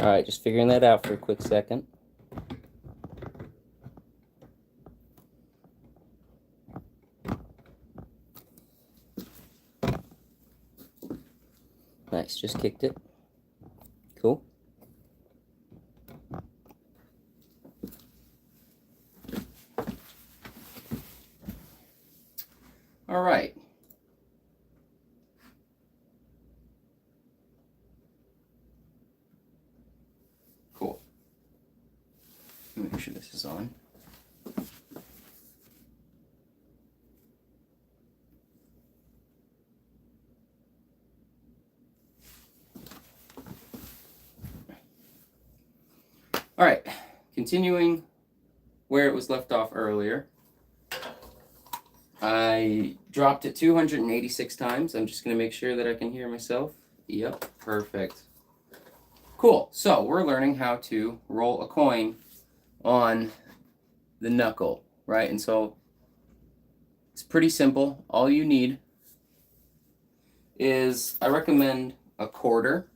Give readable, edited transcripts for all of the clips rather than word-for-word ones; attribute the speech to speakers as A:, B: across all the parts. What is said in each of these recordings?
A: All right, just figuring that out for a quick second. Nice, just kicked it. Cool. All right. Cool. Make sure this is on. All right, continuing where it was left off earlier. I dropped it 286 times. I'm just going to make sure that I can hear myself. Yep, perfect. Cool, so we're learning how to roll a coin on the knuckle, right? And so it's pretty simple. All you need is, I recommend a quarter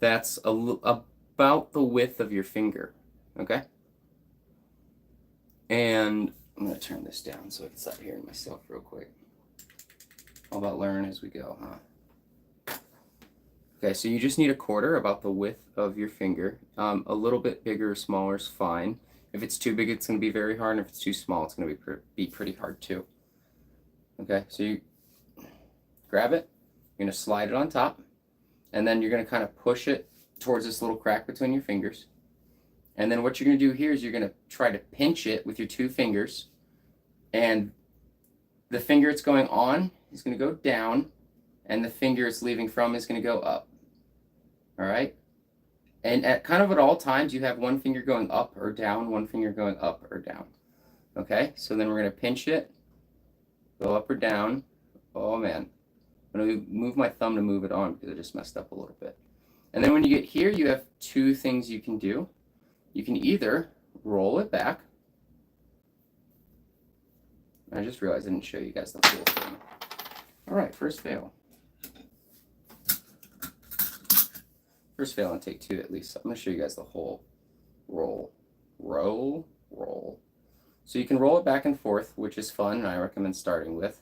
A: that's about the width of your finger, okay? And I'm going to turn this down so I can stop hearing myself real quick. All about learn as we go, huh? Okay, so you just need a quarter about the width of your finger. A little bit bigger or smaller is fine. If it's too big, it's going to be very hard, and if it's too small, it's going to be pretty hard too. Okay, so you grab it, you're going to slide it on top, and then you're going to kind of push it towards this little crack between your fingers. And then what you're going to do here is you're going to try to pinch it with your two fingers, and the finger it's going on is going to go down, and the finger it's leaving from is going to go up. All right? And at all times, you have one finger going up or down, one finger going up or down. Okay? So then we're going to pinch it, go up or down. Oh, man. I'm going to move my thumb to move it on because I just messed up a little bit. And then when you get here, you have two things you can do. You can either roll it back. I just realized I didn't show you guys the full thing. All right, first fail. First fail on take two at least. I'm going to show you guys the whole roll. Roll, roll. So you can roll it back and forth, which is fun, and I recommend starting with.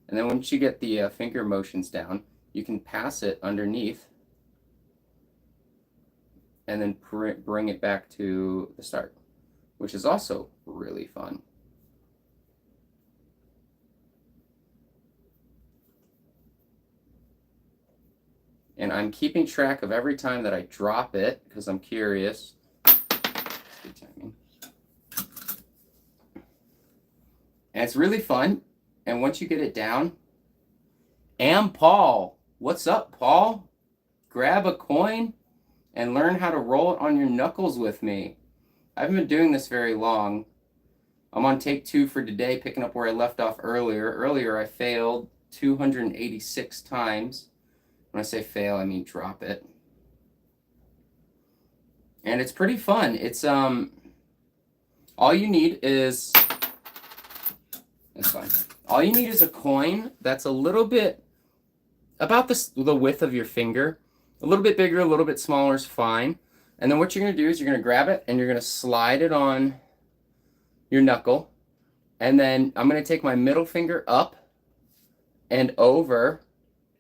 A: And then once you get the finger motions down, you can pass it underneath and then bring it back to the start, which is also really fun. And I'm keeping track of every time that I drop it because I'm curious. Good timing. And it's really fun. And once you get it down, Paul. What's up, Paul? Grab a coin and learn how to roll it on your knuckles with me. I haven't been doing this very long. I'm on take two for today, picking up where I left off earlier. Earlier, I failed 286 times. When I say fail, I mean drop it. And it's pretty fun. It's all you need is, that's fine. All you need is a coin that's a little bit about the width of your finger. A little bit bigger, a little bit smaller is fine. And then what you're going to do is you're going to grab it and you're going to slide it on your knuckle. And then I'm going to take my middle finger up and over,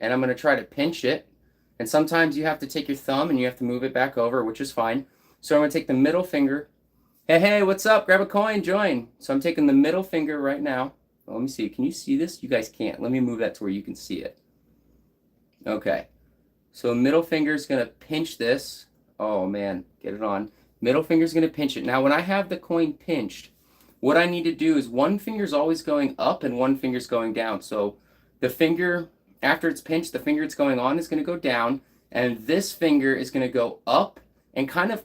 A: and I'm going to try to pinch it. And sometimes you have to take your thumb and you have to move it back over, which is fine. So I'm going to take the middle finger. Hey, what's up? Grab a coin, join. So I'm taking the middle finger right now. Well, let me see. Can you see this? You guys can't. Let me move that to where you can see it. Okay. So middle finger is going to pinch this. Oh, man. Get it on. Middle finger is going to pinch it. Now, when I have the coin pinched, what I need to do is one finger is always going up and one finger is going down. So the finger, after it's pinched, the finger it's going on is going to go down. And this finger is going to go up and kind of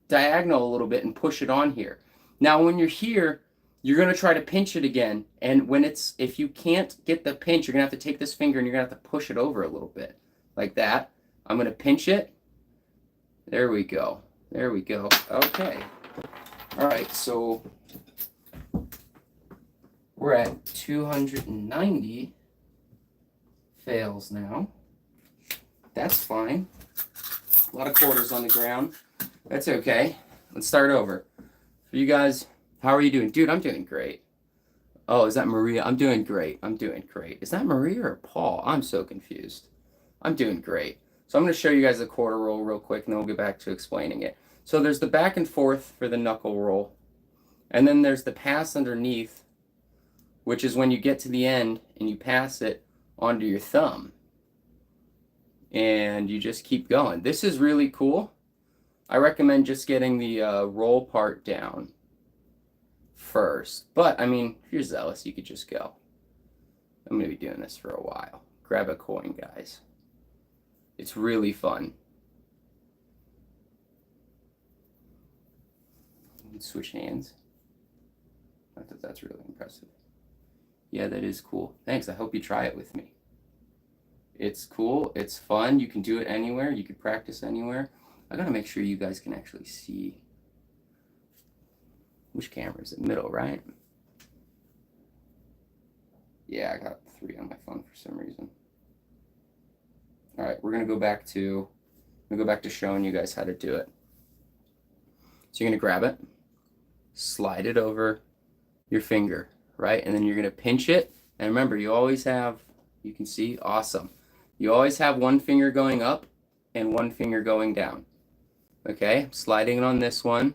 A: diagonal a little bit and push it on here. Now, when you're here, you're going to try to pinch it again. And if you can't get the pinch, you're going to have to take this finger and you're going to have to push it over a little bit. Like that. I'm going to pinch it. There we go. There we go. Okay. All right, so we're at 290 fails now. That's fine. A lot of quarters on the ground. That's okay. Let's start over. For you guys, how are you doing? Dude, I'm doing great. Oh, is that Maria? I'm doing great. I'm doing great. Is that Maria or Paul? I'm so confused. I'm doing great. So I'm going to show you guys the quarter roll real quick, and then we'll get back to explaining it. So there's the back and forth for the knuckle roll. And then there's the pass underneath, which is when you get to the end and you pass it onto your thumb. And you just keep going. This is really cool. I recommend just getting the roll part down first. But, I mean, if you're zealous, you could just go. I'm going to be doing this for a while. Grab a coin, guys. It's really fun. You can switch hands. I thought that's really impressive. Yeah, that is cool. Thanks. I hope you try it with me. It's cool. It's fun. You can do it anywhere. You can practice anywhere. I gotta make sure you guys can actually see. Which camera is it? Middle, right? Yeah, I got 3 on my phone for some reason. All right, we're gonna go back to showing you guys how to do it. So you're gonna grab it, slide it over your finger, right? And then you're gonna pinch it. And remember, you always have, you can see, awesome. You always have one finger going up and one finger going down. Okay, sliding it on this one.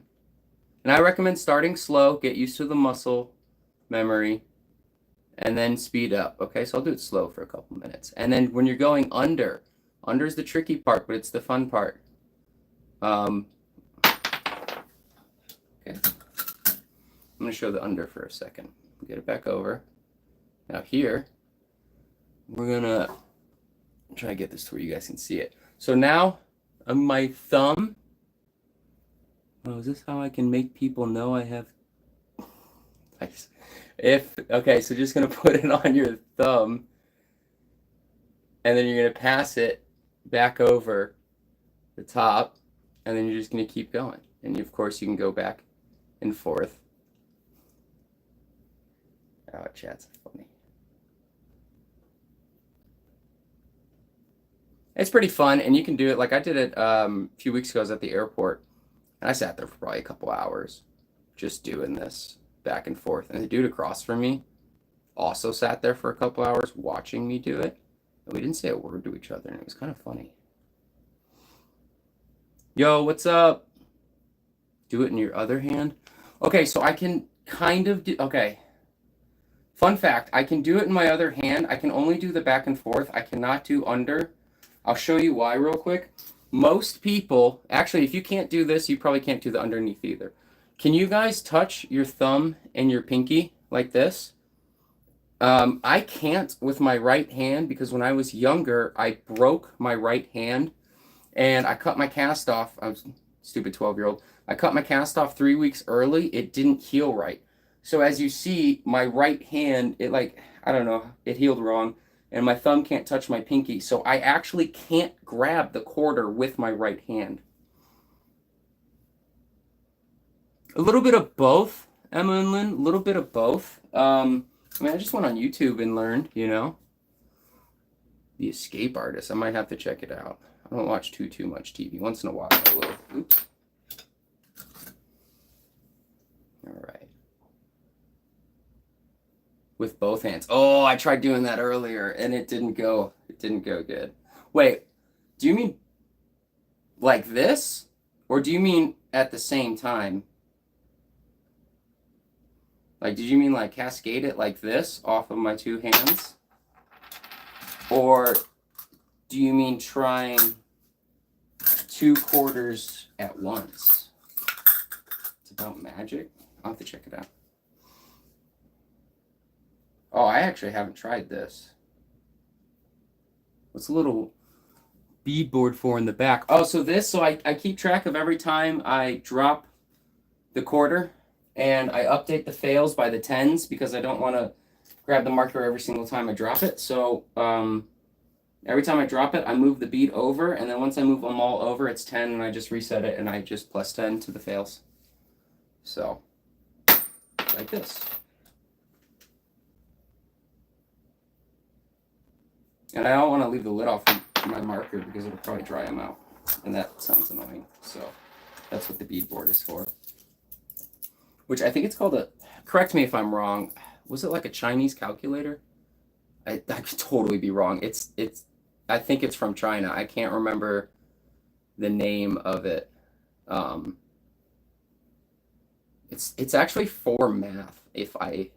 A: And I recommend starting slow, get used to the muscle memory, and then speed up. Okay, so I'll do it slow for a couple minutes. And then when you're going under is the tricky part, but it's the fun part. Okay. I'm going to show the under for a second. Get it back over. Now here, we're going to try to get this to where you guys can see it. So now, on my thumb, oh, is this how I can make people know I have... Nice. Okay, so just going to put it on your thumb, and then you're going to pass it back over the top, and then you're just going to keep going. And of course, you can go back and forth. Oh, chat's funny. It's pretty fun, and you can do it. Like I did it a few weeks ago. I was at the airport, and I sat there for probably a couple hours just doing this back and forth. And the dude across from me also sat there for a couple hours watching me do it. And we didn't say a word to each other, and it was kind of funny. Yo, what's up? Do it in your other hand. Okay, so I can kind of do... Okay. Fun fact, I can do it in my other hand. I can only do the back and forth. I cannot do under. I'll show you why real quick. Most people... Actually, if you can't do this, you probably can't do the underneath either. Can you guys touch your thumb and your pinky like this? I can't with my right hand because when I was younger, I broke my right hand and I cut my cast off. I was a stupid 12-year-old. I cut my cast off 3 weeks early. It didn't heal right. So as you see, my right hand, it I don't know, it healed wrong. And my thumb can't touch my pinky. So I actually can't grab the quarter with my right hand. A little bit of both, Emma and Lynn, a little bit of both. I mean, I just went on YouTube and learned, you know. The Escape Artist. I might have to check it out. I don't watch too much TV. Once in a while, I will. Oops. All right. With both hands. Oh, I tried doing that earlier, and it didn't go. It didn't go good. Wait, do you mean like this, or do you mean at the same time? Like, did you mean like cascade it like this off of my 2 hands? Or do you mean trying 2 quarters at once? It's about magic? I'll have to check it out. Oh, I actually haven't tried this. What's a little beadboard for in the back? Oh, so I keep track of every time I drop the quarter. And I update the fails by the 10s because I don't want to grab the marker every single time I drop it. So every time I drop it, I move the bead over. And then once I move them all over, it's 10. And I just reset it. And I just plus 10 to the fails. So, like this. And I don't want to leave the lid off my marker because it'll probably dry them out. And that sounds annoying. So that's what the beadboard is for. Which I think it's called a, correct me if I'm wrong, was it like a Chinese calculator? I could totally be wrong. I think it's from China. I can't remember the name of it. It's actually for math, if I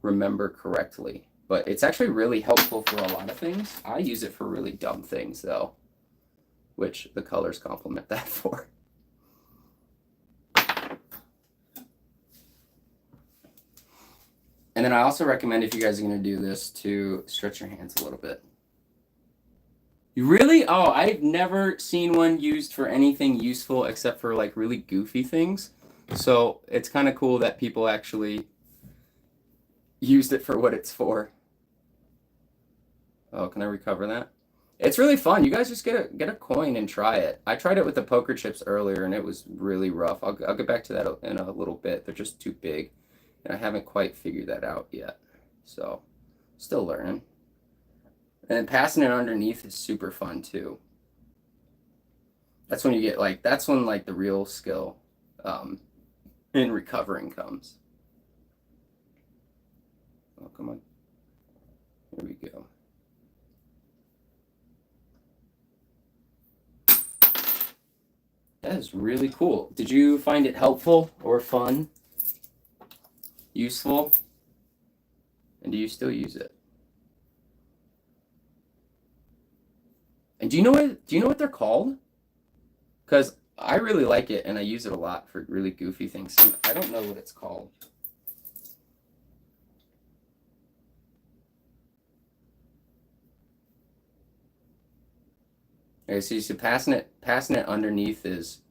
A: remember correctly. But it's actually really helpful for a lot of things. I use it for really dumb things, though, which the colors complement that for. And then I also recommend, if you guys are going to do this, to stretch your hands a little bit. You really? Oh, I've never seen one used for anything useful except for like really goofy things. So it's kind of cool that people actually used it for what it's for. Oh, can I recover that? It's really fun. You guys just get a coin and try it. I tried it with the poker chips earlier and it was really rough. I'll get back to that in a little bit. They're just too big. And I haven't quite figured that out yet. So, still learning. And then passing it underneath is super fun too. That's when you get like, that's when like the real skill in recovering comes. Oh, come on. Here we go. That is really cool. Did you find it helpful or fun? Useful? And do you still use it? And do you know what they're called? Because I really like it and I use it a lot for really goofy things. I don't know what it's called. Okay, so you see passing it underneath is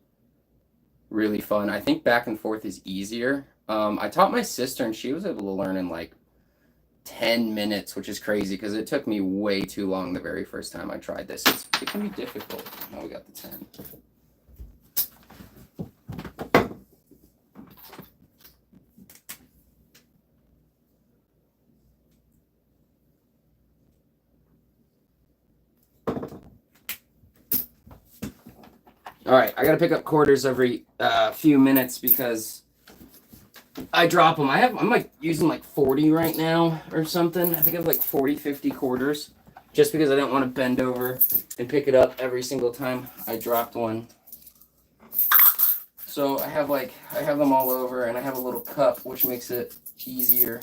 A: really fun. I think back and forth is easier. I taught my sister and she was able to learn in like 10 minutes, which is crazy because it took me way too long the very first time I tried this. It can be difficult. Now we got the 10. All right, I gotta pick up quarters every few minutes because I drop them. I'm like using like 40 right now or something. I think I have like 40, 50 quarters just because I don't want to bend over and pick it up every single time I dropped one. So I have them all over and I have a little cup which makes it easier.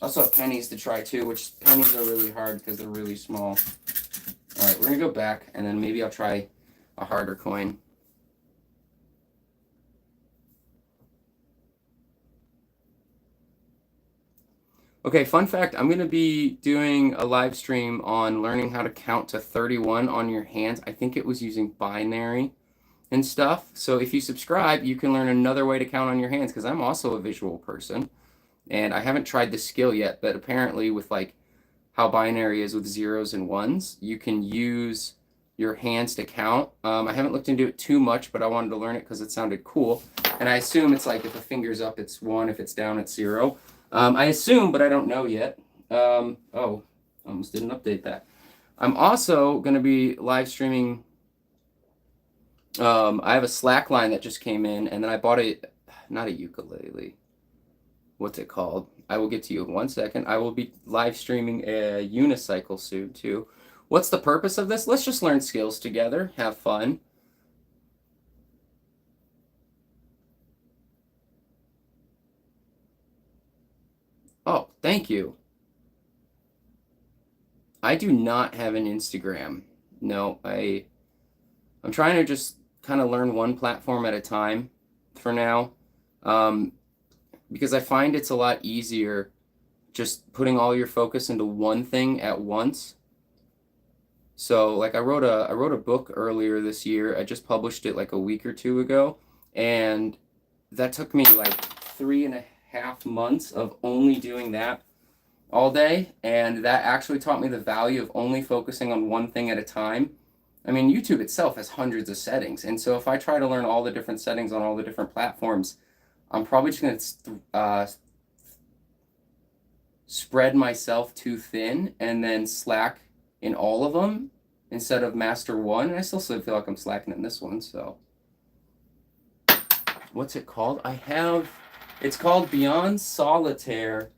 A: I also have pennies to try too, which pennies are really hard because they're really small. All right, we're gonna go back and then maybe I'll try a harder coin. Okay, fun fact, I'm going to be doing a live stream on learning how to count to 31 on your hands. I think it was using binary and stuff. So if you subscribe, you can learn another way to count on your hands because I'm also a visual person. And I haven't tried this skill yet, but apparently with like how binary is with zeros and ones, you can use your hands to count. I haven't looked into it too much, but I wanted to learn it because it sounded cool. And I assume it's like if a finger's up, it's 1. If it's down, it's 0. I assume, but I don't know yet. Oh, almost didn't update that. I'm also going to be live streaming. I have a Slack line that just came in, and then I bought not a ukulele. What's it called? I will get to you in 1 second. I will be live streaming a unicycle soon, too. What's the purpose of this? Let's just learn skills together, have fun. Oh, thank you. I do not have an Instagram. No, I'm trying to just kind of learn one platform at a time for now, because I find it's a lot easier just putting all your focus into one thing at once. So like I wrote a book earlier this year. I just published it like a week or two ago, and that took me like 3.5 months of only doing that all day, and that actually taught me the value of only focusing on one thing at a time. I mean, YouTube itself has hundreds of settings, and so if I try to learn all the different settings on all the different platforms, I'm probably just going to spread myself too thin and then slack in all of them, instead of Master 1. And I still feel like I'm slacking in this one, so. What's it called? It's called Beyond Solitaire.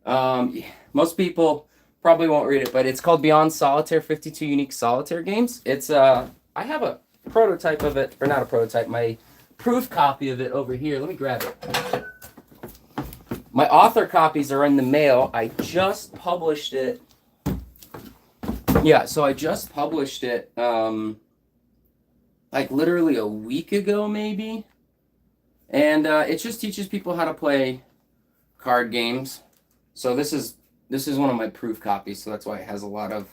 A: Most people probably won't read it, but it's called Beyond Solitaire, 52 Unique Solitaire Games. I have a prototype of it, or not a prototype, my proof copy of it over here. Let me grab it. My author copies are in the mail. I just published it. Yeah, so I just published it like literally a week ago, maybe. And it just teaches people how to play card games. So this is one of my proof copies, so that's why it has a lot of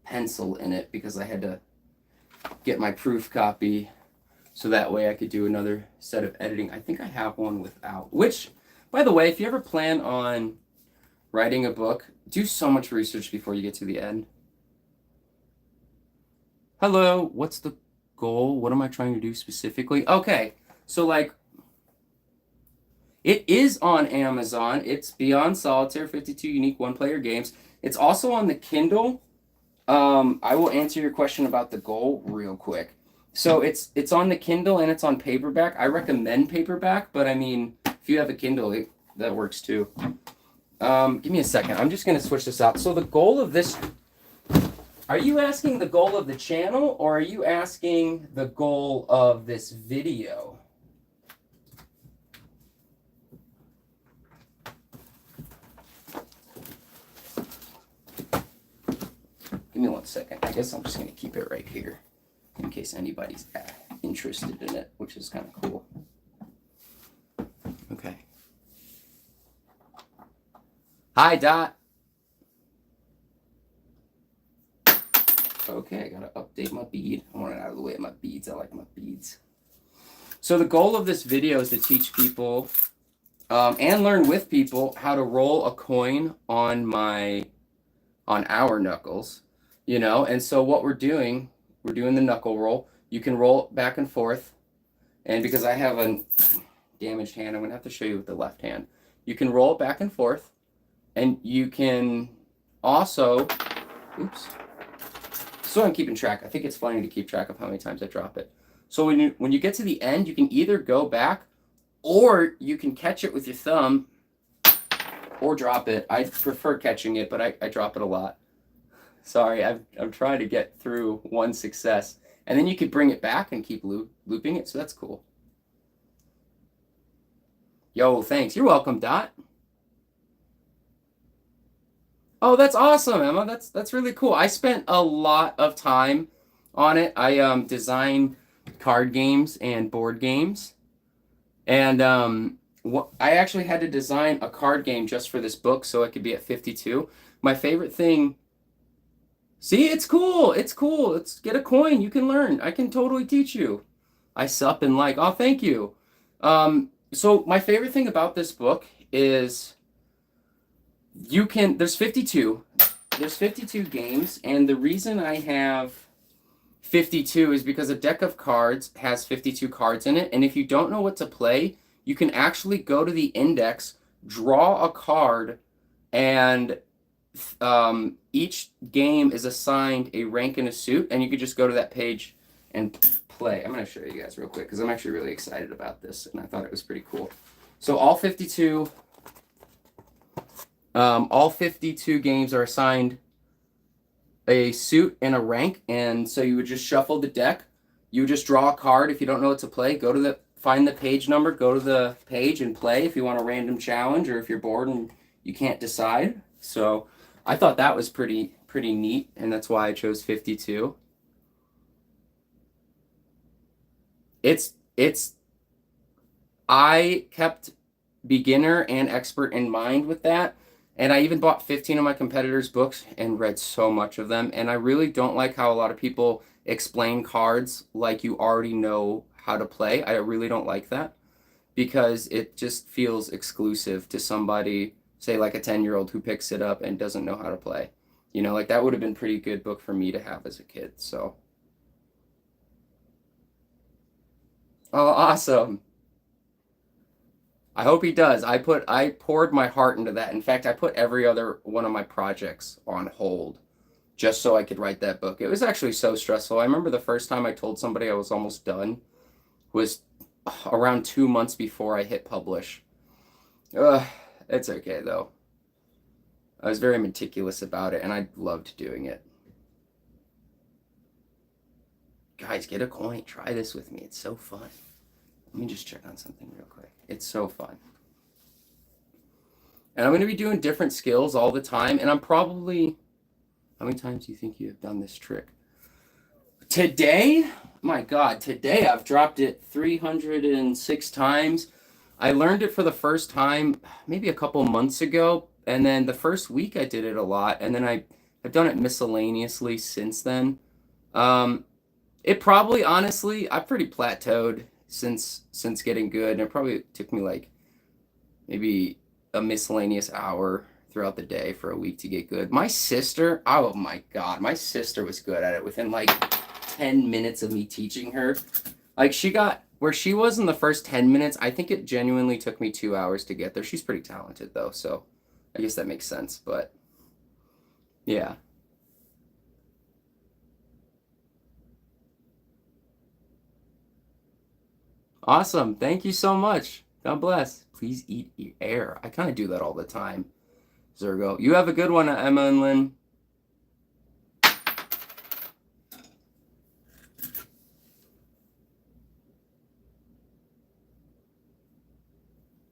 A: pencil in it, because I had to get my proof copy so that way I could do another set of editing. I think I have one without, which, by the way, if you ever plan on writing a book, do so much research before you get to the end. Hello, what's the goal? What am I trying to do specifically? Okay, so like, it is on Amazon. It's Beyond Solitaire, 52 Unique One-Player Games. It's also on the Kindle. I will answer your question about the goal real quick. So it's on the Kindle and it's on paperback. I recommend paperback, but I mean, if you have a Kindle, that works too. Give me a second. I'm just going to switch this out. So the goal of this... Are you asking the goal of the channel, or are you asking the goal of this video? Give me 1 second. I guess I'm just going to keep it right here in case anybody's interested in it, which is kind of cool. Okay. Hi, Dot. Okay, I gotta update my bead. I want it out of the way of my beads. I like my beads. So the goal of this video is to teach people and learn with people how to roll a coin on our knuckles, you know. And so what we're doing the knuckle roll. You can roll it back and forth, and because I have a damaged hand, I'm gonna have to show you with the left hand. You can roll it back and forth, and you can also, oops. So I'm keeping track. I think it's funny to keep track of how many times I drop it. So when you get to the end, you can either go back, or you can catch it with your thumb, or drop it. I prefer catching it, but I drop it a lot. Sorry, I'm trying to get through one success. And then you could bring it back and keep looping it, so that's cool. Yo, thanks. You're welcome, Dot. Oh, that's awesome, Emma. That's really cool. I spent a lot of time on it. I design card games and board games. And I actually had to design a card game just for this book so it could be at 52. My favorite thing... See, it's cool. It's cool. Let's get a coin. You can learn. I can totally teach you. I sup and like. Oh, thank you. So my favorite thing about this book is... there's 52 games, and the reason I have 52 is because a deck of cards has 52 cards in it, and if you don't know what to play, you can actually go to the index, draw a card, and each game is assigned a rank and a suit, and you could just go to that page and play. I'm going to show you guys real quick because I'm actually really excited about this, and I thought it was pretty cool. So all 52 games are assigned a suit and a rank, and so you would just shuffle the deck. You would just draw a card. If you don't know what to play, find the page number, go to the page and play if you want a random challenge, or if you're bored and you can't decide. So I thought that was pretty neat, and that's why I chose 52. I kept beginner and expert in mind with that. And I even bought 15 of my competitors' books and read so much of them. And I really don't like how a lot of people explain cards like you already know how to play. I really don't like that, because it just feels exclusive to somebody, say like a 10-year-old who picks it up and doesn't know how to play. You know, like that would have been a pretty good book for me to have as a kid. So. Oh, awesome. I hope he does. I poured my heart into that. In fact, I put every other one of my projects on hold just so I could write that book. It was actually so stressful. I remember the first time I told somebody I was almost done was around 2 months before I hit publish. It's okay though. I was very meticulous about it and I loved doing it. Guys, get a coin. Try this with me. It's so fun. Let me just check on something real quick. It's so fun. And I'm going to be doing different skills all the time. And I'm probably... How many times do you think you have done this trick? Today? My God, today I've dropped it 306 times. I learned it for the first time maybe a couple months ago. And then the first week I did it a lot. And then I've done it miscellaneously since then. It probably, honestly, I've pretty plateaued since getting good. And it probably took me like maybe a miscellaneous hour throughout the day for a week to get good. My sister, oh my God, my sister was good at it within like 10 minutes of me teaching her. Like she got where she was in the first 10 minutes. I think it genuinely took me 2 hours to get there. She's pretty talented though, so I guess that makes sense, but yeah. Awesome. Thank you so much. God bless. Please eat air. I kind of do that all the time. Zergo. You have a good one, Emma and Lynn.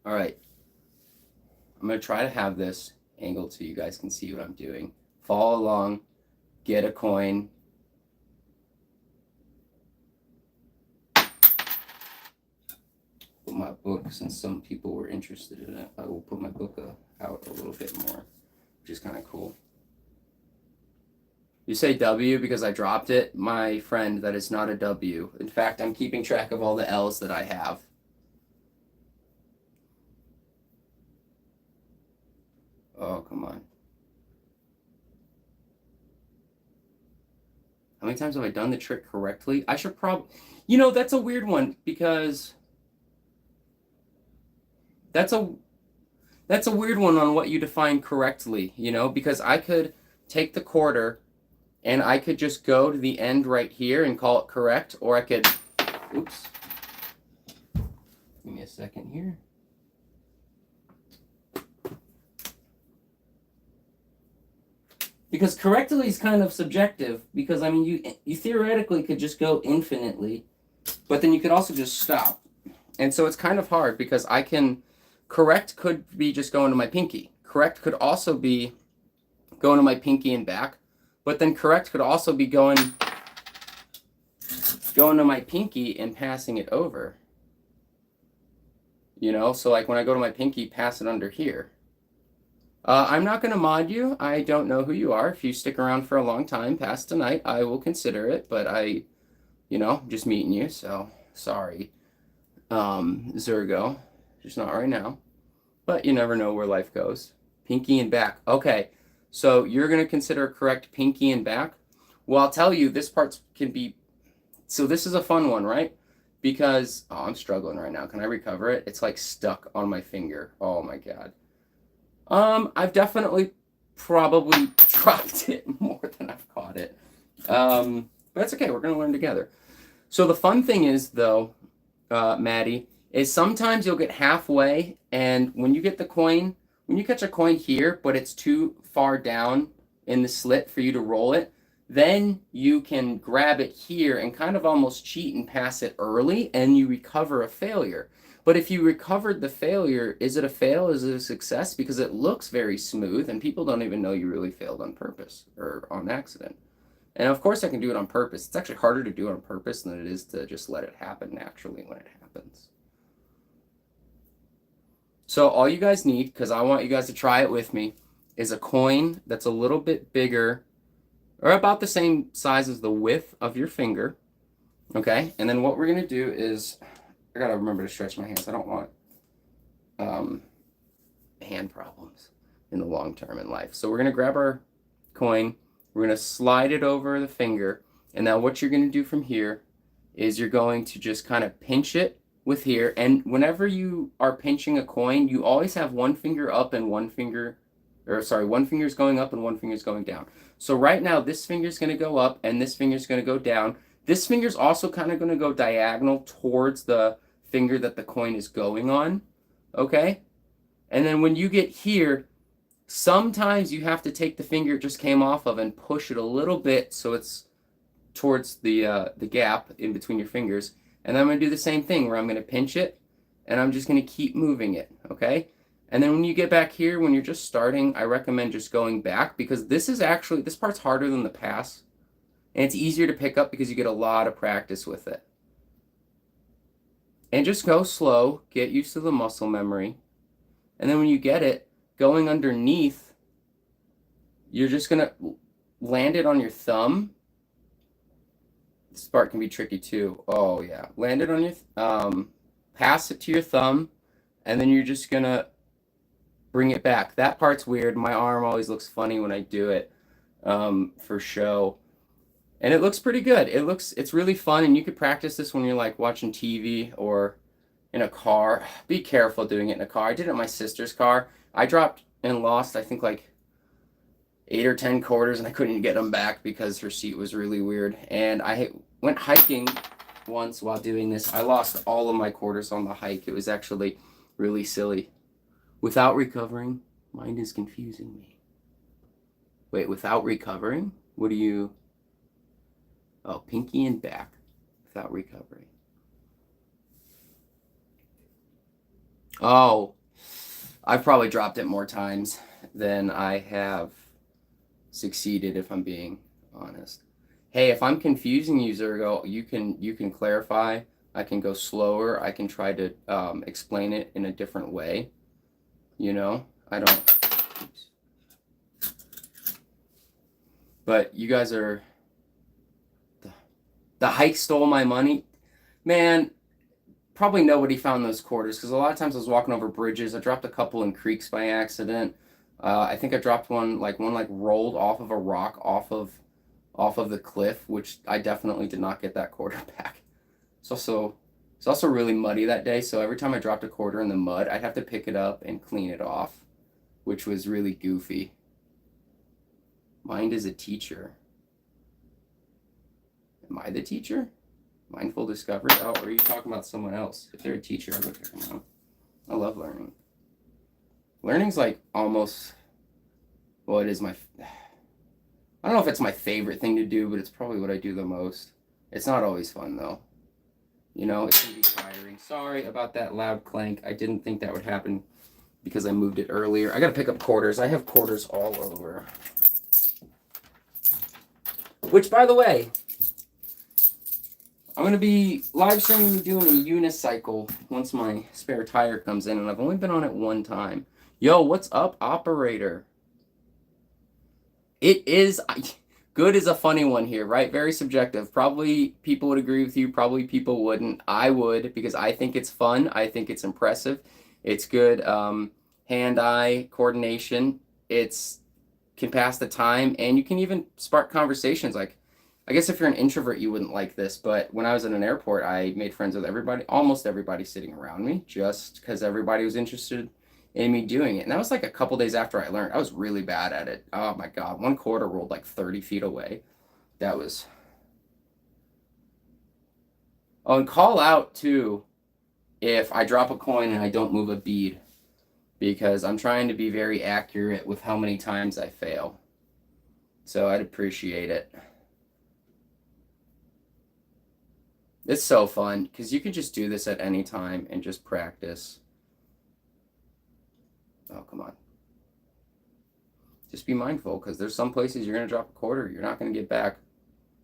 A: All right. I'm going to try to have this angled so you guys can see what I'm doing. Follow along. Get a coin. Put my book, since some people were interested in it, I will put my book out a little bit more, which is kind of cool. You say W because I dropped it? My friend, that is not a W. In fact, I'm keeping track of all the L's that I have. Oh, come on. How many times have I done the trick correctly? I should probably... You know, that's a weird one because... That's a weird one on what you define correctly, you know, because I could take the quarter and I could just go to the end right here and call it correct, or I could... Oops. Give me a second here. Because correctly is kind of subjective, because, I mean, you theoretically could just go infinitely, but then you could also just stop. And so it's kind of hard, because I can... Correct could be just going to my pinky. Correct could also be going to my pinky and back, but then correct could also be going to my pinky and passing it over. You know, so like when I go to my pinky, pass it under here. I'm not going to mod you. I don't know who you are. If you stick around for a long time past tonight, I will consider it, but just meeting you, so sorry. Zergo. Just not right now. But you never know where life goes. Pinky and back. Okay, so you're going to consider correct pinky and back? Well, I'll tell you, this part can be... So this is a fun one, right? Because... Oh, I'm struggling right now. Can I recover it? It's like stuck on my finger. Oh my God. I've definitely probably dropped it more than I've caught it. But that's okay. We're going to learn together. So the fun thing is, though, Maddie, is sometimes you'll get halfway, and when you get the coin, when you catch a coin here, but it's too far down in the slit for you to roll it, then you can grab it here and kind of almost cheat and pass it early, and you recover a failure. But if you recovered the failure, is it a fail? Is it a success? Because it looks very smooth, and people don't even know you really failed on purpose or on accident. And of course I can do it on purpose. It's actually harder to do it on purpose than it is to just let it happen naturally when it happens. So all you guys need, because I want you guys to try it with me, is a coin that's a little bit bigger or about the same size as the width of your finger. Okay? And then what we're going to do is, I got to remember to stretch my hands. I don't want hand problems in the long term in life. So we're going to grab our coin. We're going to slide it over the finger. And now what you're going to do from here is you're going to just kind of pinch it with here, and whenever you are pinching a coin, you always have one finger up and one finger or sorry, one finger's going up and one finger's going down. So right now, this finger's going to go up and this finger's going to go down. This finger's also kind of going to go diagonal towards the finger that the coin is going on, okay? And then when you get here, sometimes you have to take the finger it just came off of and push it a little bit so it's towards the gap in between your fingers. And then I'm going to do the same thing where I'm going to pinch it and I'm just going to keep moving it, okay? And then when you get back here, when you're just starting, I recommend just going back because this part's harder than the pass. And it's easier to pick up because you get a lot of practice with it. And just go slow, get used to the muscle memory. And then when you get it, going underneath, you're just going to land it on your thumb. This part can be tricky too. Oh yeah. Land it on your, pass it to your thumb, and then you're just going to bring it back. That part's weird. My arm always looks funny when I do it for show. And it looks pretty good. It's really fun, and you could practice this when you're like watching TV or in a car. Be careful doing it in a car. I did it in my sister's car. I dropped and lost, I think, like 8 or 10 quarters, and I couldn't get them back because her seat was really weird. And I went hiking once while doing this. I lost all of my quarters on the hike. It was actually really silly. Without recovering, mind is confusing me. Wait, without recovering? What do you... Oh, pinky and back without recovery. Oh, I've probably dropped it more times than I have succeeded, if I'm being honest. Hey, if I'm confusing you, Zergo, you can clarify. I can go slower. I can try to explain it in a different way. You know, I don't. Oops. But you guys are. The hike stole my money. Man, probably nobody found those quarters because a lot of times I was walking over bridges. I dropped a couple in creeks by accident. I think I dropped one rolled off of a rock off of the cliff, which I definitely did not get that quarter back. It's also really muddy that day, so every time I dropped a quarter in the mud, I'd have to pick it up and clean it off, which was really goofy. Mind is a teacher. Am I the teacher? Mindful discovery? Oh, or are you talking about someone else? If they're a teacher, I'll go check them out. I love learning. Learning's like almost, well, it is I don't know if it's my favorite thing to do, but it's probably what I do the most. It's not always fun though. You know, it can be tiring. Sorry about that loud clank. I didn't think that would happen because I moved it earlier. I gotta pick up quarters. I have quarters all over. Which, by the way, I'm going to be live streaming doing a unicycle once my spare tire comes in, and I've only been on it one time. Yo, what's up, operator? It is... Good is a funny one here, right? Very subjective. Probably people would agree with you. Probably people wouldn't. I would, because I think it's fun. I think it's impressive. It's good hand-eye coordination. It's can pass the time, and you can even spark conversations. Like, I guess if you're an introvert, you wouldn't like this, but when I was at an airport, I made friends with everybody, almost everybody sitting around me, just because everybody was interested in me doing it. And that was like a couple days after I learned. I was really bad at it. Oh my God, one quarter rolled like 30 feet away. That was... Oh, and call out too if I drop a coin and I don't move a bead, because I'm trying to be very accurate with how many times I fail. So I'd appreciate it. It's so fun because you can just do this at any time and just practice. Oh, come on. Just be mindful because there's some places you're going to drop a quarter you're not going to get back.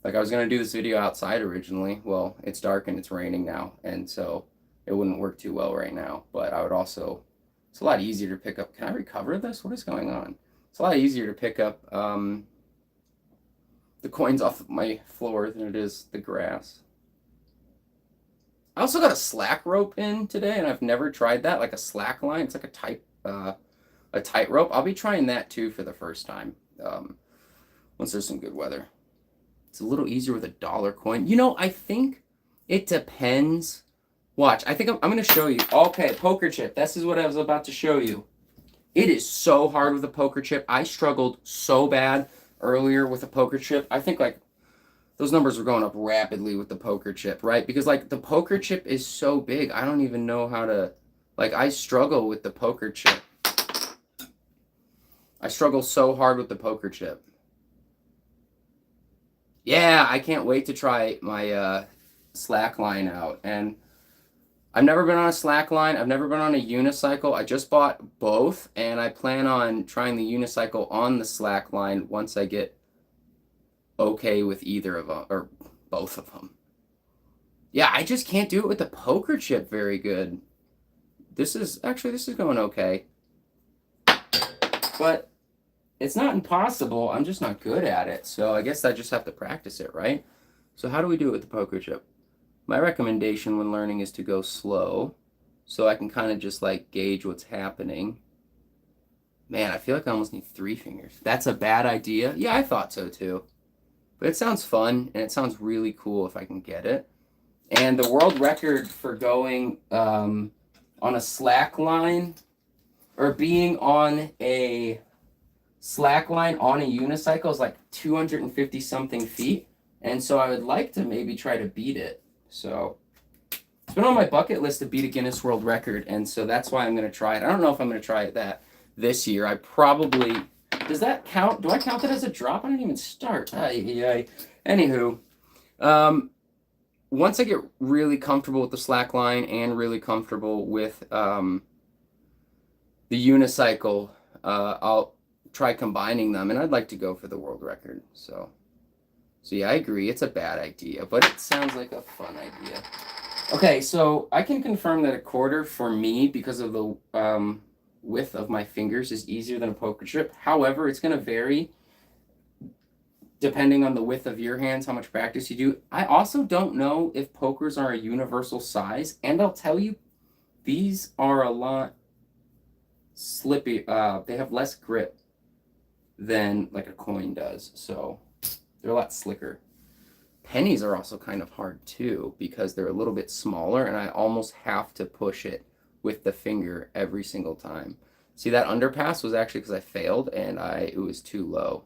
A: Like I was going to do this video outside originally. Well, it's dark and it's raining now, and so it wouldn't work too well right now. But I would also... It's a lot easier to pick up... Can I recover this? What is going on? It's a lot easier to pick up the coins off of my floor than it is the grass. I also got a slack rope in today, and I've never tried that, like a slack line. It's like a tightrope. I'll be trying that too for the first time once there's some good weather. It's a little easier with a dollar coin. You know, I think it depends. Watch, I think I'm going to show you. Okay, poker chip. This is what I was about to show you. It is so hard with a poker chip. I struggled so bad earlier with a poker chip. I think like those numbers were going up rapidly with the poker chip, right? Because like the poker chip is so big. I don't even know how to, like, I struggle with the poker chip. I struggle so hard with the poker chip. Yeah, I can't wait to try my slack line out. And I've never been on a slack line. I've never been on a unicycle. I just bought both, and I plan on trying the unicycle on the slack line once I get okay with either of them, or both of them. Yeah, I just can't do it with the poker chip very good. This is going okay. But it's not impossible. I'm just not good at it. So I guess I just have to practice it, right? So how do we do it with the poker chip? My recommendation when learning is to go slow so I can kind of just like gauge what's happening. Man, I feel like I almost need 3 fingers. That's a bad idea. Yeah, I thought so too. But it sounds fun and it sounds really cool if I can get it. And the world record for going on a slack line or being on a slack line on a unicycle is like 250 something feet. And so I would like to maybe try to beat it. So it's been on my bucket list to beat a Guinness World Record. And so that's why I'm going to try it. I don't know if I'm going to try it this year. I probably, does that count? Do I count that as a drop? I didn't even start. Anywho, once I get really comfortable with the slack line and really comfortable with the unicycle, I'll try combining them, and I'd like to go for the world record. So yeah, I agree. It's a bad idea, but it sounds like a fun idea. Okay, so I can confirm that a quarter for me, because of the width of my fingers, is easier than a poker chip. However, it's going to vary depending on the width of your hands, how much practice you do. I also don't know if pokers are a universal size, and I'll tell you, these are a lot slippy. They have less grip than like a coin does, so they're a lot slicker. Pennies are also kind of hard too because they're a little bit smaller, and I almost have to push it with the finger every single time. See, that underpass was actually because I failed and it was too low.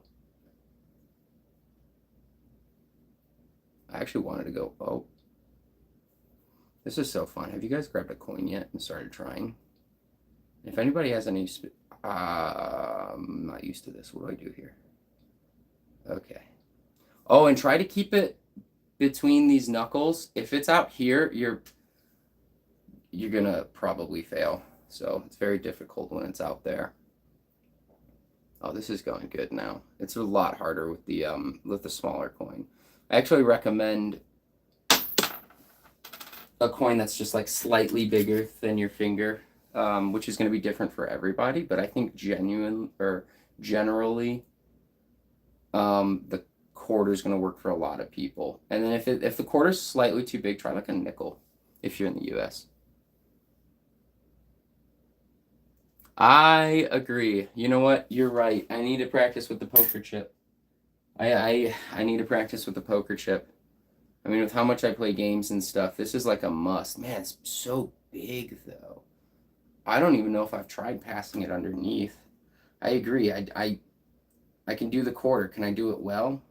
A: I actually wanted to go, oh. This is so fun. Have you guys grabbed a coin yet and started trying? If anybody has any, I'm not used to this. What do I do here? Okay. Oh, and try to keep it between these knuckles. If it's out here, you're gonna probably fail. So it's very difficult when it's out there. Oh, this is going good now. It's a lot harder with the smaller coin. I actually recommend a coin that's just like slightly bigger than your finger, which is going to be different for everybody. But I think generally, the quarter is going to work for a lot of people. And then if the quarter is slightly too big, try like a nickel if you're in the U.S. I agree. You know what? You're right. I need to practice with the poker chip. I need to practice with the poker chip. I mean, with how much I play games and stuff, this is like a must. Man, it's so big, though. I don't even know if I've tried passing it underneath. I agree. I can do the quarter. Can I do it well?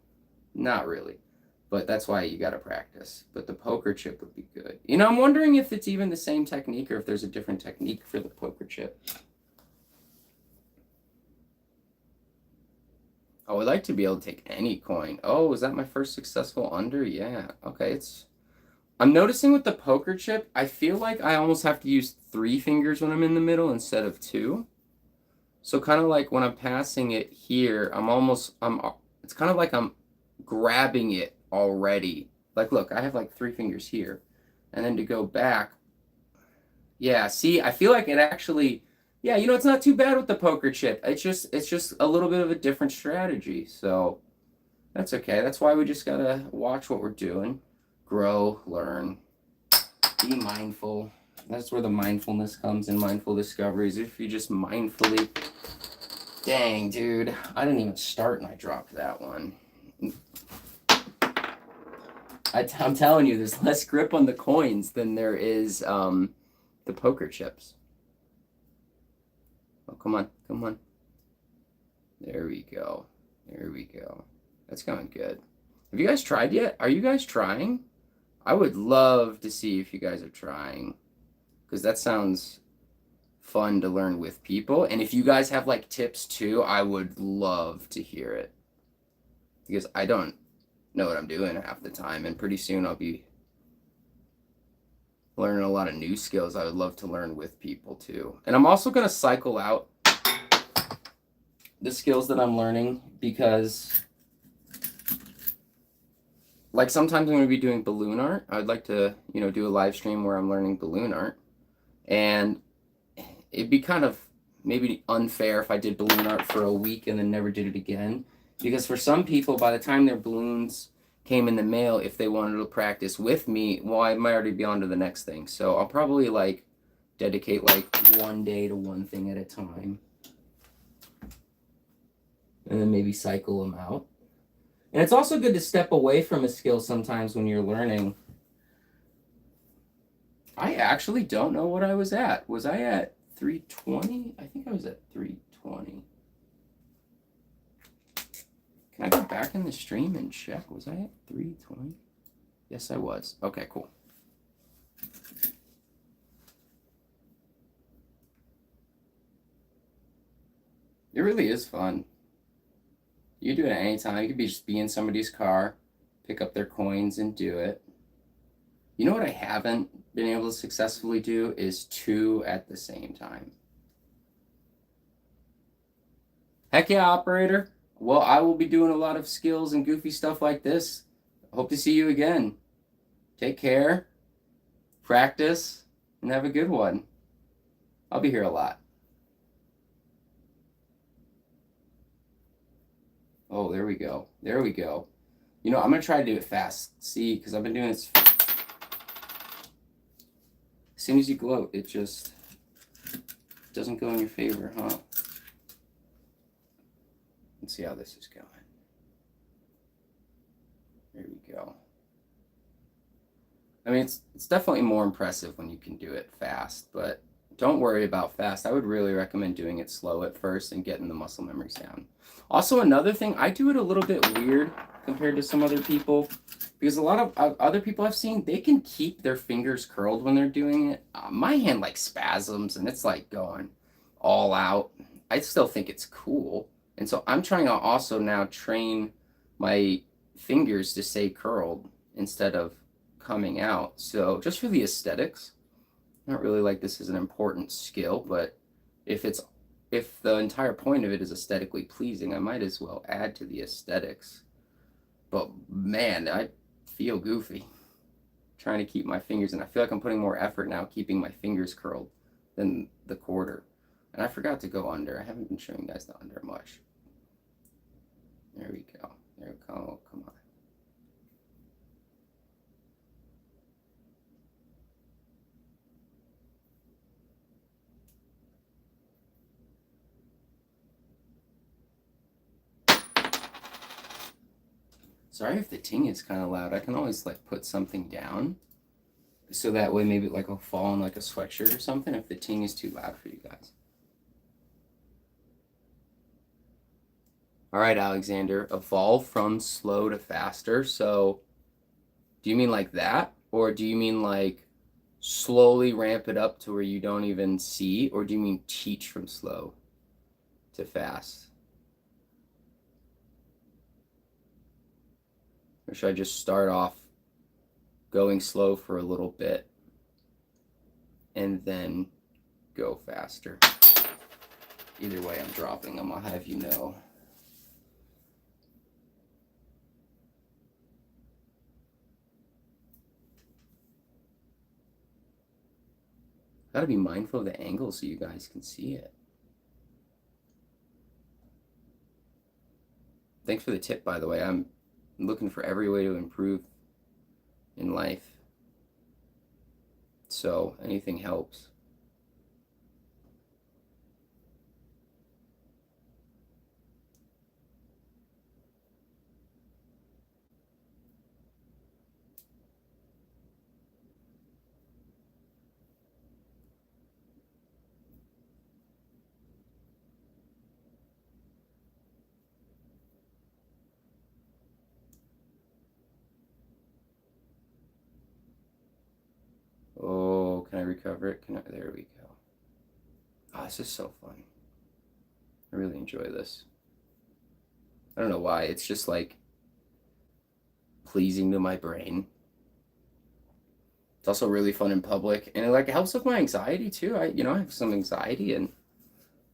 A: Not really. But that's why you got to practice. But the poker chip would be good. You know, I'm wondering if it's even the same technique or if there's a different technique for the poker chip. Oh, I'd like to be able to take any coin. Oh, is that my first successful under? Yeah. Okay, I'm noticing with the poker chip, I feel like I almost have to use 3 fingers when I'm in the middle instead of 2. So kind of like when I'm passing it here, it's kind of like I'm grabbing it already. Like, look, I have like 3 fingers here. And then to go back, yeah, see, I feel like it actually... Yeah, you know, it's not too bad with the poker chip. It's just a little bit of a different strategy. So that's okay. That's why we just gotta watch what we're doing, grow, learn, be mindful. That's where the mindfulness comes in, mindful discoveries. If you just mindfully, dang, dude, I didn't even start and I dropped that one. I'm telling you, there's less grip on the coins than there is the poker chips. Okay. come on, come on. There we go. There we go. That's going good. Have you guys tried yet? Are you guys trying? I would love to see if you guys are trying, because that sounds fun to learn with people. And if you guys have like tips too, I would love to hear it, because I don't know what I'm doing half the time, and pretty soon I'll be learning a lot of new skills I would love to learn with people too. And I'm also going to cycle out the skills that I'm learning, because like sometimes I'm going to be doing balloon art. I'd like to, do a live stream where I'm learning balloon art. And it'd be kind of maybe unfair if I did balloon art for a week and then never did it again. Because for some people, by the time their balloons came in the mail, if they wanted to practice with me, well, I might already be on to the next thing. So I'll probably like dedicate like one day to one thing at a time. And then maybe cycle them out. And it's also good to step away from a skill sometimes when you're learning. I actually don't know what I was at. Was I at 320? I think I was at 320. Can I go back in the stream and check? Was I at 320? Yes, I was. Okay, cool. It really is fun. You can do it at any time. You could just be in somebody's car, pick up their coins, and do it. You know what I haven't been able to successfully do is 2 at the same time. Heck yeah, operator. Well, I will be doing a lot of skills and goofy stuff like this. Hope to see you again. Take care, practice, and have a good one. I'll be here a lot. Oh, there we go. There we go. I'm going to try to do it fast. See, because I've been doing this. As soon as you gloat, it just doesn't go in your favor, huh? Let's see how this is going. There we go. I mean, it's definitely more impressive when you can do it fast, but don't worry about fast. I would really recommend doing it slow at first and getting the muscle memories down. Also, another thing, I do it a little bit weird compared to some other people, because a lot of other people I've seen, they can keep their fingers curled when they're doing it. My hand like spasms and it's like going all out. I still think it's cool. And so I'm trying to also now train my fingers to stay curled instead of coming out. So just for the aesthetics, not really like this is an important skill, but if the entire point of it is aesthetically pleasing, I might as well add to the aesthetics. But man, I feel goofy trying to keep my fingers, and I feel like I'm putting more effort now keeping my fingers curled than the quarter. And I forgot to go under. I haven't been showing you guys the under much. There we go. There we go. Come on. Sorry if the ting is kind of loud. I can always like put something down, so that way maybe like I'll fall on like a sweatshirt or something if the ting is too loud for you guys. All right, Alexander, evolve from slow to faster. So do you mean like that? Or do you mean like slowly ramp it up to where you don't even see? Or do you mean teach from slow to fast? Or should I just start off going slow for a little bit and then go faster? Either way, I'm dropping them. I'll have you know. Gotta be mindful of the angle so you guys can see it. Thanks for the tip, by the way. I'm looking for every way to improve in life. So anything helps. recover it. There we go. Oh, this is so fun. I really enjoy this. I don't know why. It's just like pleasing to my brain. It's also really fun in public, and it helps with my anxiety too. I have some anxiety, and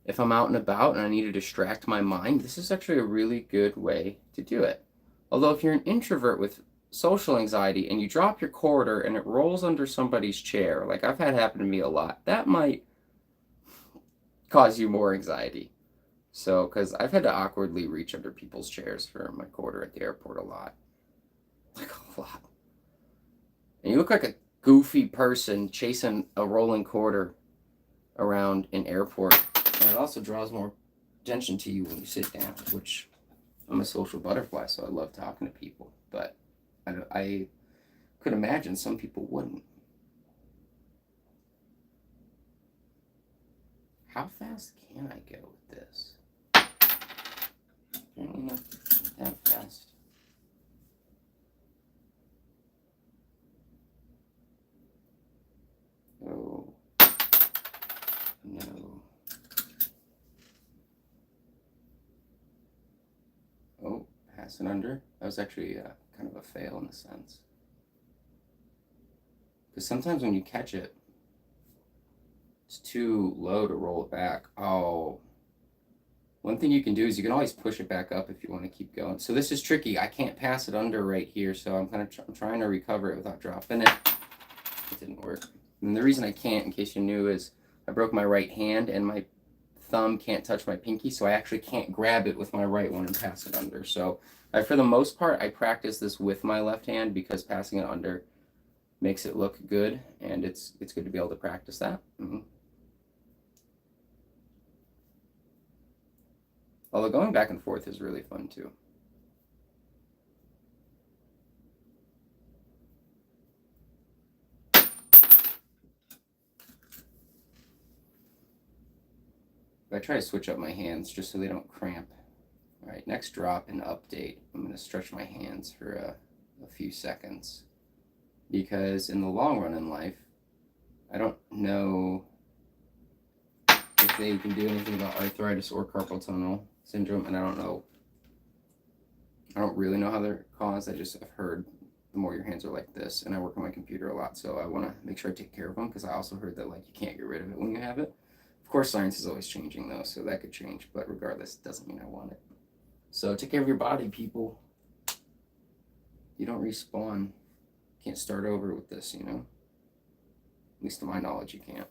A: if I'm out and about and I need to distract my mind, this is actually a really good way to do it. Although if you're an introvert with social anxiety and you drop your quarter and it rolls under somebody's chair, like I've had happen to me a lot, that might cause you more anxiety. So, because I've had to awkwardly reach under people's chairs for my quarter at the airport a lot. Like a lot. And you look like a goofy person chasing a rolling quarter around an airport. And it also draws more attention to you when you sit down, which I'm a social butterfly, so I love talking to people. But I could imagine some people wouldn't. How fast can I go with this? Apparently not that fast. Oh, no. Oh, pass it under. That was actually kind of a fail in a sense. Because sometimes when you catch it, it's too low to roll it back. Oh. One thing you can do is you can always push it back up if you want to keep going. So this is tricky. I can't pass it under right here, so I'm kind of I'm trying to recover it without dropping it. It didn't work. And the reason I can't, in case you knew, is I broke my right hand and my thumb can't touch my pinky, so I actually can't grab it with my right one and pass it under. So for the most part, I practice this with my left hand because passing it under makes it look good, and it's good to be able to practice that. Although going back and forth is really fun too. I try to switch up my hands just so they don't cramp. All right, next drop and update. I'm going to stretch my hands for a few seconds because in the long run in life, I don't know if they can do anything about arthritis or carpal tunnel syndrome, and I don't really know how they're caused. I've heard the more your hands are like this, and I work on my computer a lot, so I want to make sure I take care of them because I also heard that you can't get rid of it when you have it. Of course, science is always changing though, so that could change, but regardless, it doesn't mean I want it. So take care of your body, people. You don't respawn. Can't start over with this, At least to my knowledge, you can't.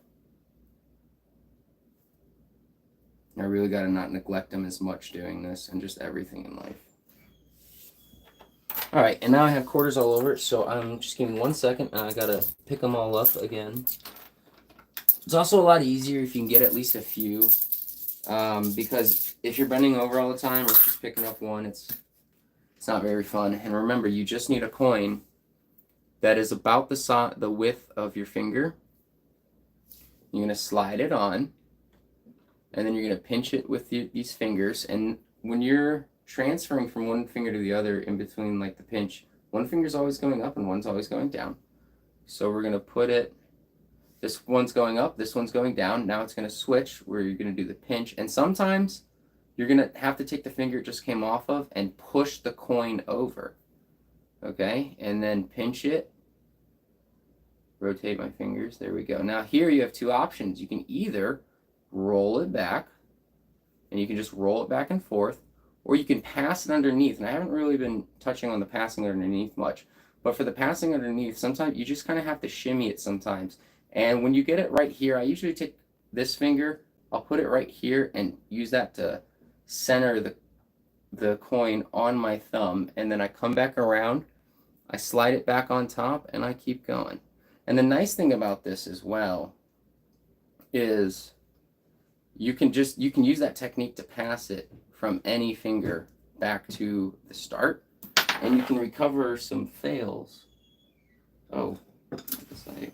A: I really got to not neglect them as much doing this and just everything in life. All right, and now I have quarters all over, so I'm just giving 1 second, and I got to pick them all up again. It's also a lot easier if you can get at least a few, because if you're bending over all the time or just picking up one, it's not very fun. And remember, you just need a coin that is about the width of your finger. You're going to slide it on, and then you're going to pinch it with these fingers. And when you're transferring from one finger to the other in between the pinch, one finger's always going up and one's always going down. So we're going to put it, this one's going up, this one's going down. Now it's going to switch where you're going to do the pinch. And sometimes you're going to have to take the finger it just came off of and push the coin over. Okay? And then pinch it. Rotate my fingers. There we go. Now here you have two options. You can either roll it back, and you can just roll it back and forth, or you can pass it underneath. And I haven't really been touching on the passing underneath much, but for the passing underneath, sometimes you just kind of have to shimmy it sometimes. And when you get it right here, I usually take this finger, I'll put it right here and use that to center the coin on my thumb, and then I come back around, I slide it back on top, and I keep going. And the nice thing about this as well is you can use that technique to pass it from any finger back to the start, and you can recover some fails. Oh, I guess I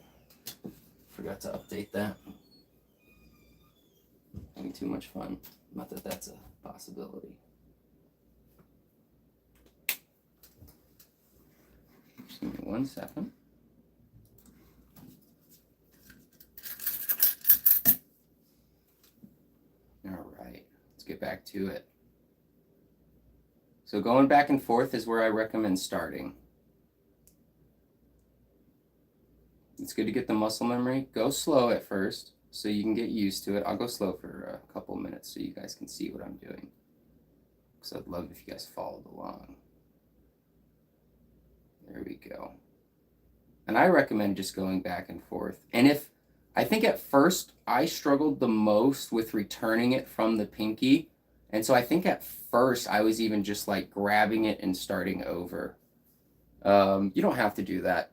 A: forgot to update that. Having too much fun. Not that that's a possibility. Just give me 1 second. back to it. So going back and forth is where I recommend starting. It's good to get the muscle memory. Go slow at first so you can get used to it. I'll go slow for a couple minutes so you guys can see what I'm doing. Because I'd love if you guys followed along. There we go. And I recommend just going back and forth. And I think at first I struggled the most with returning it from the pinky. And so I think at first I was even just like grabbing it and starting over. You don't have to do that.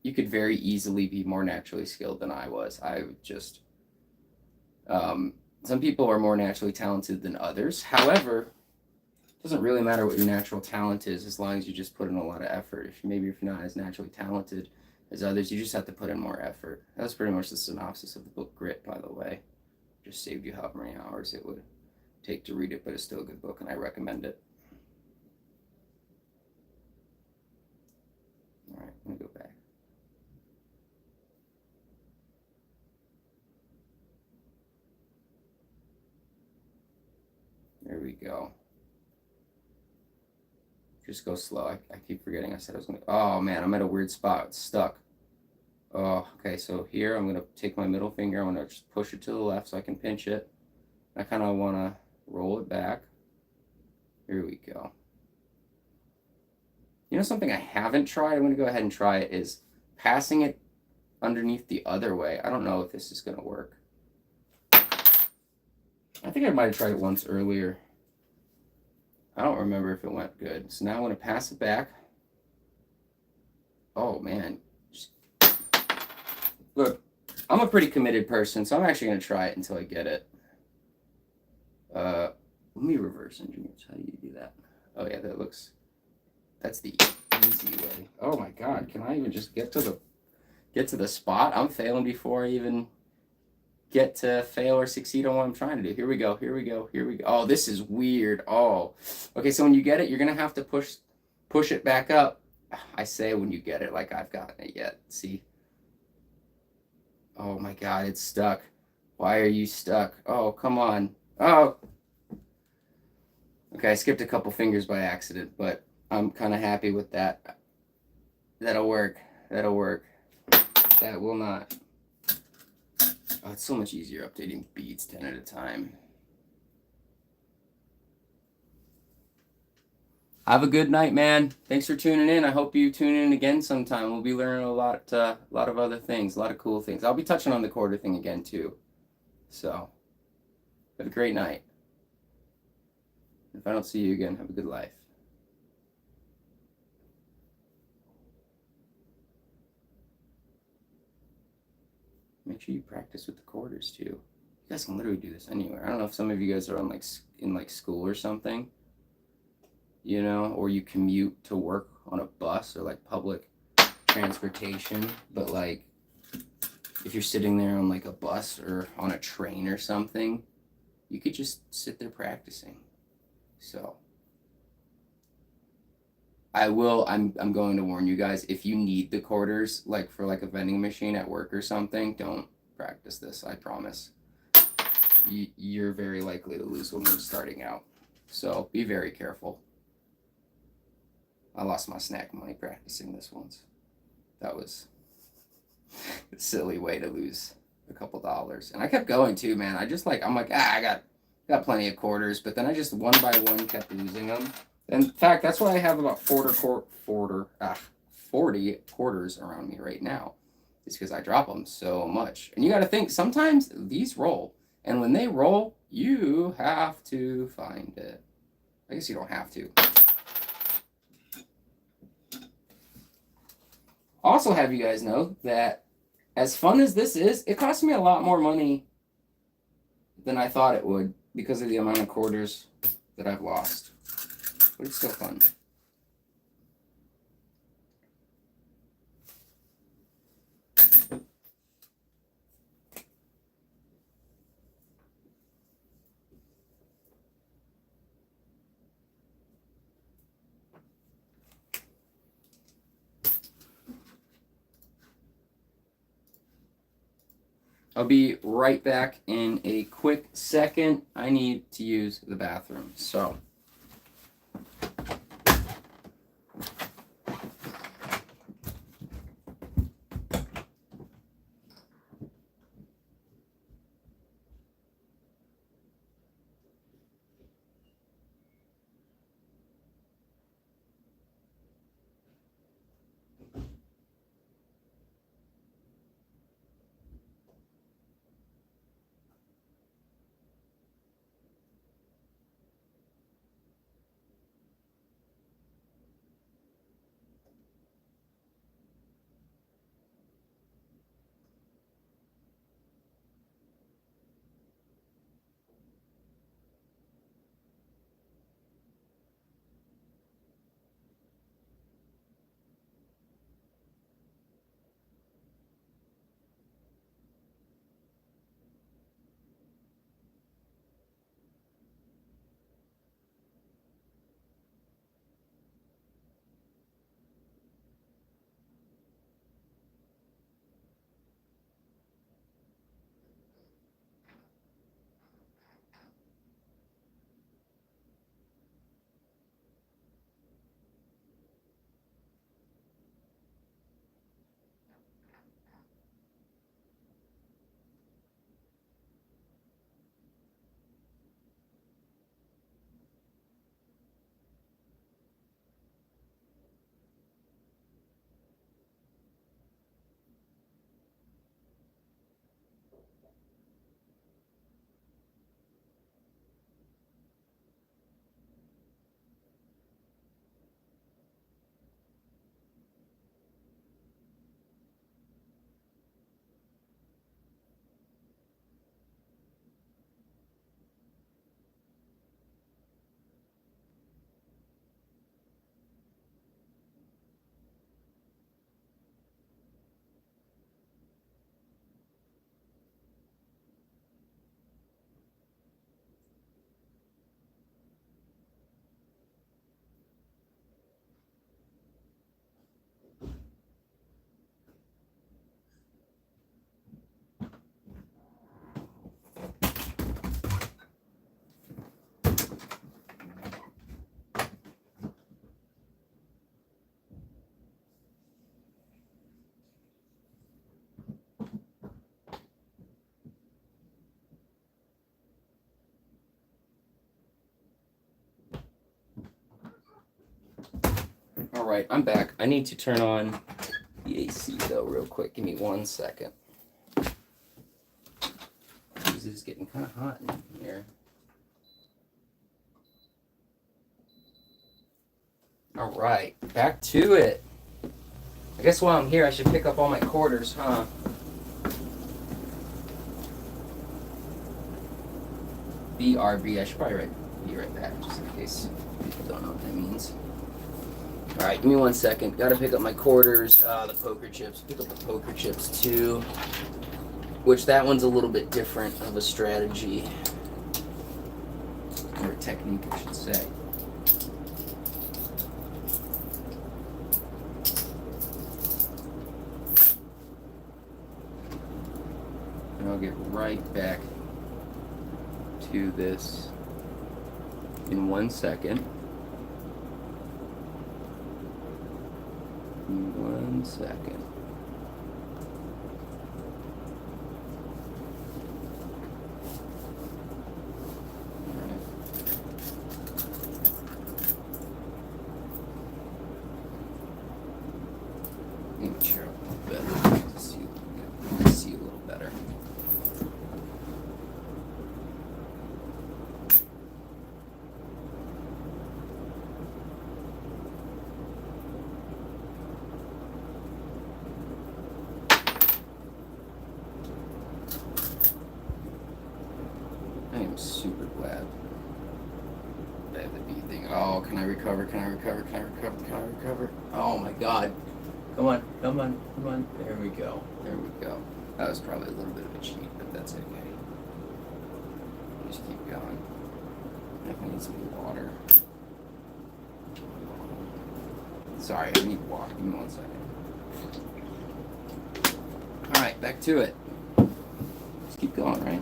A: You could very easily be more naturally skilled than I was. I would just, some people are more naturally talented than others. However, it doesn't really matter what your natural talent is as long as you just put in a lot of effort. Maybe if you're not as naturally talented as others, you just have to put in more effort. That's pretty much the synopsis of the book Grit, by the way. Just saved you however many hours it would take to read it, but it's still a good book and I recommend it. All right, I'm gonna go back. There we go. Just go slow. I keep forgetting I said I was going to. Oh, man, I'm at a weird spot. It's stuck. Oh, okay, so here I'm going to take my middle finger. I'm going to just push it to the left so I can pinch it. I kind of want to roll it back. Here we go. You know something I haven't tried? I'm going to go ahead and try it is passing it underneath the other way. I don't know if this is going to work. I think I might have tried it once earlier. I don't remember if it went good. So now I'm going to pass it back. Oh, man. Look, I'm a pretty committed person, so I'm actually going to try it until I get it. Let me reverse engineer. How do you do that? Oh, yeah, that's the easy way. Oh, my God. Can I even just get to the spot? I'm failing before I even get to fail or succeed on what I'm trying to do. Here we go. Oh, this is weird. Oh, okay. So when you get it, you're gonna have to push it back up. I say when you get it, like I've gotten it yet. See? Oh my God, it's stuck. Why are you stuck? Oh, come on. Oh. Okay, I skipped a couple fingers by accident, but I'm kind of happy with that. That'll work. That will not. Oh, it's so much easier updating beads 10 at a time. Have a good night, man. Thanks for tuning in. I hope you tune in again sometime. We'll be learning a lot of other things, a lot of cool things. I'll be touching on the quarter thing again too. So, have a great night. If I don't see you again, have a good life. Make sure you practice with the quarters too. You guys can literally do this anywhere. I don't know if some of you guys are on in school or something, you know, or you commute to work on a bus or like public transportation. But like, if you're sitting there on like a bus or on a train or something, you could just sit there practicing. So I'm going to warn you guys, if you need the quarters, like for like a vending machine at work or something, don't practice this, I promise. You're very likely to lose when you're starting out. So be very careful. I lost my snack money practicing this once. That was a silly way to lose a couple dollars. And I kept going too, man. I'm like, I got plenty of quarters, but then I just one by one kept losing them. In fact, that's why I have about 40 quarters around me right now. It's because I drop them so much. And you got to think, sometimes these roll. And when they roll, you have to find it. I guess you don't have to. Also have you guys know that as fun as this is, it costs me a lot more money than I thought it would because of the amount of quarters that I've lost. But it's still fun. I'll be right back in a quick second. I need to use the bathroom. So. All right, I'm back. I need to turn on the AC though real quick. Give me 1 second. This is getting kind of hot in here. All right, back to it. I guess while I'm here, I should pick up all my quarters, huh? BRB. I should probably be right back just in case people don't know what that means. All right, give me 1 second. Got to pick up my quarters, the poker chips. Pick up the poker chips too, which that one's a little bit different of a strategy or a technique, I should say. And I'll get right back to this in 1 second. In 1 second. Move the chair up a little bit to see a little better. I am super glad I have the B thing. Oh, can I recover? Can I recover? Can I recover? Can I recover? Oh my God. Come on, come on, come on. There we go. There we go. That was probably a little bit of a cheat, but that's okay. Just keep going. I need some water. Sorry, I need water. Give me 1 second. Alright, back to it. Just keep going, right?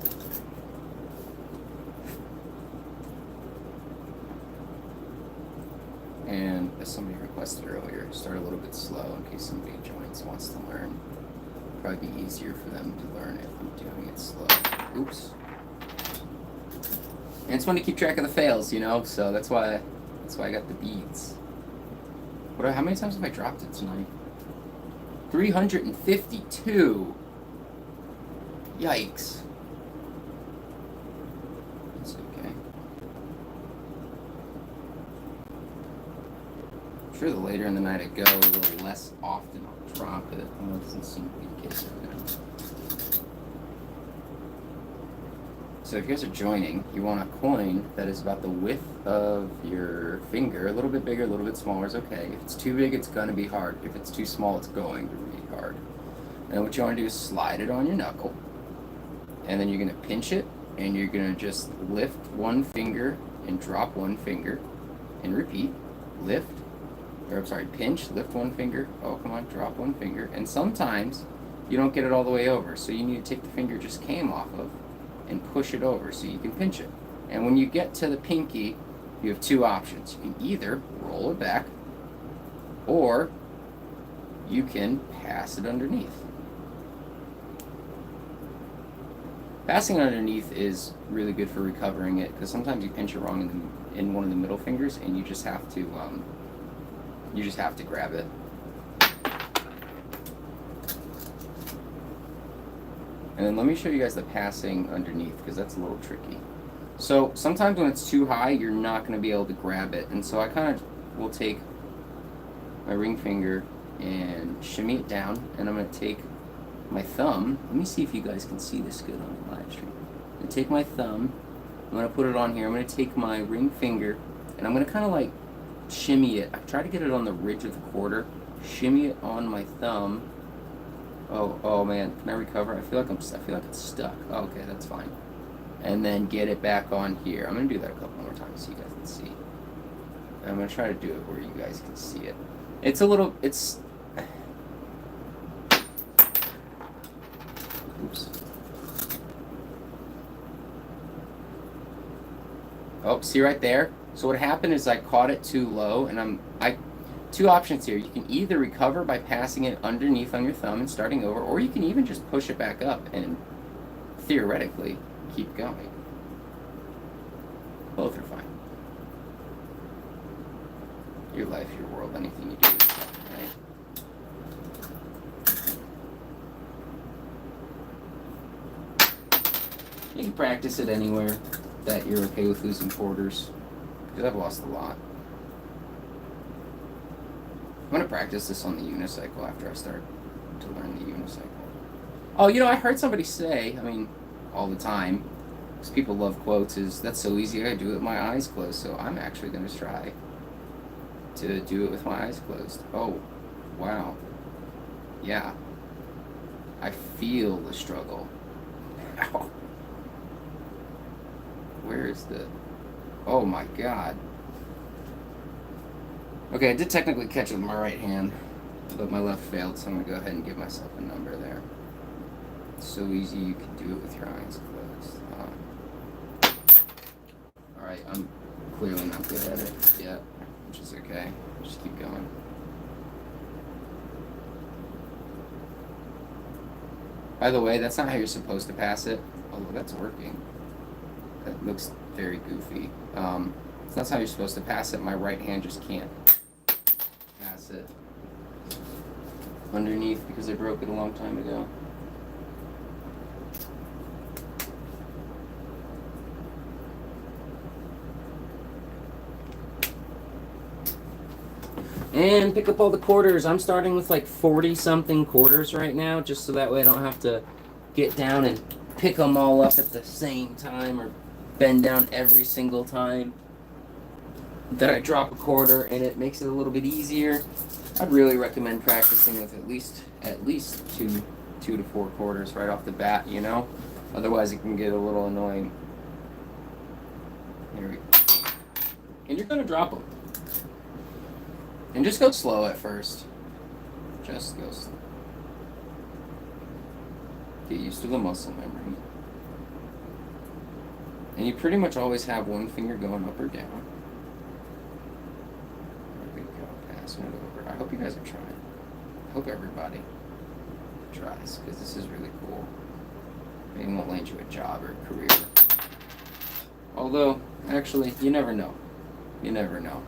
A: And as somebody requested earlier, start a little bit slow in case somebody joins, wants to learn. Probably be easier for them to learn if I'm doing it slow. Oops. And it's fun to keep track of the fails, you know, so that's why I got the beads. How many times have I dropped it tonight? 352. Yikes. That's okay. I'm sure the later in the night I go, a little less often I'll drop it. Well, that doesn't seem to be the case right now. So if you guys are joining, you want a coin that is about the width of your finger. A little bit bigger, a little bit smaller is okay. If it's too big, it's going to be hard. If it's too small, it's going to be hard. And what you want to do is slide it on your knuckle. And then you're going to pinch it, and you're going to just lift one finger and drop one finger. And repeat. Pinch, lift one finger. Oh, come on, drop one finger. And sometimes you don't get it all the way over. So you need to take the finger it just came off of and push it over so you can pinch it. And when you get to the pinky, you have two options. You can either roll it back, or you can pass it underneath. Passing it underneath is really good for recovering it, because sometimes you pinch it wrong in one of the middle fingers, and you just have to grab it. And then let me show you guys the passing underneath, because that's a little tricky. So sometimes when it's too high, you're not going to be able to grab it. And so I kind of will take my ring finger and shimmy it down. And I'm going to take my thumb. Let me see if you guys can see this good on the live stream. I'm going to take my thumb. I'm going to put it on here. I'm going to take my ring finger, and I'm going to kind of like shimmy it. I try to get it on the ridge of the quarter. Shimmy it on my thumb. Oh man, can I recover? I feel like it's stuck. Oh, okay, that's fine. And then get it back on here. I'm gonna do that a couple more times so you guys can see. And I'm gonna try to do it where you guys can see it. Oops. Oh, see right there? So what happened is I caught it too low, and two options here. You can either recover by passing it underneath on your thumb and starting over, or you can even just push it back up and theoretically keep going. Both are fine. Your life, your world, anything you do is fine, right? You can practice it anywhere that you're okay with losing quarters, because I've lost a lot. I'm going to practice this on the unicycle after I start to learn the unicycle. Oh, you know, I heard somebody say, all the time, because people love quotes, is that's so easy, I do it with my eyes closed. So I'm actually going to try to do it with my eyes closed. Oh, wow. Yeah. I feel the struggle. Ow. Where is the... Oh my God. Okay, I did technically catch it with my right hand, but my left failed, so I'm going to go ahead and give myself a number there. It's so easy, you can do it with your eyes closed. Alright, I'm clearly not good at it yet, which is okay. Just keep going. By the way, that's not how you're supposed to pass it, although that's working. That looks very goofy. That's how you're supposed to pass it. My right hand just can't pass it underneath because I broke it a long time ago. And pick up all the quarters. I'm starting with like 40-something quarters right now, just so that way I don't have to get down and pick them all up at the same time or bend down every single time that I drop a quarter, and it makes it a little bit easier. I'd really recommend practicing with at least two to four quarters right off the bat, you know? Otherwise it can get a little annoying. Here we go. And you're gonna drop them. And just go slow at first. Just go slow. Get used to the muscle memory. And you pretty much always have one finger going up or down. There we go, passing it over. I hope you guys are trying. I hope everybody tries, because this is really cool. Maybe it won't land you a job or a career. Although, actually, you never know. You never know.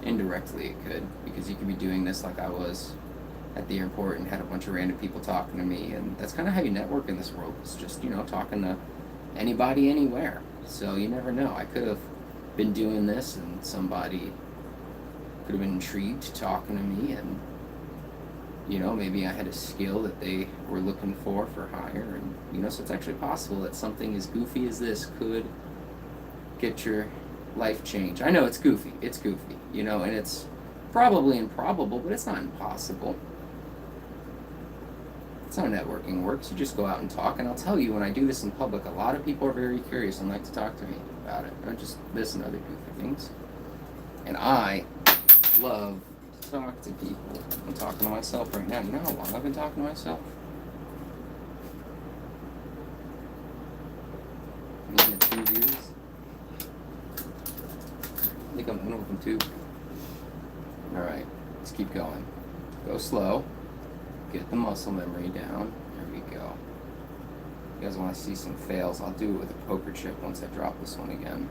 A: Indirectly it could, because you could be doing this like I was at the airport and had a bunch of random people talking to me, and that's kind of how you network in this world. It's just, talking to anybody, anywhere. So you never know. I could have been doing this and somebody could have been intrigued talking to me, and maybe I had a skill that they were looking for hire, and so it's actually possible that something as goofy as this could get your life change. I know it's goofy, and it's probably improbable, but it's not impossible. That's how networking works. You just go out and talk, and I'll tell you, when I do this in public, a lot of people are very curious and like to talk to me about it, not just this and other goofy things. And I love to talk to people. I'm talking to myself right now. You know how long I've been talking to myself? Making it 2 years. I think I'm in with them too. Alright, let's keep going. Go slow. Get the muscle memory down. There we go. If you guys want to see some fails, I'll do it with a poker chip once I drop this one again.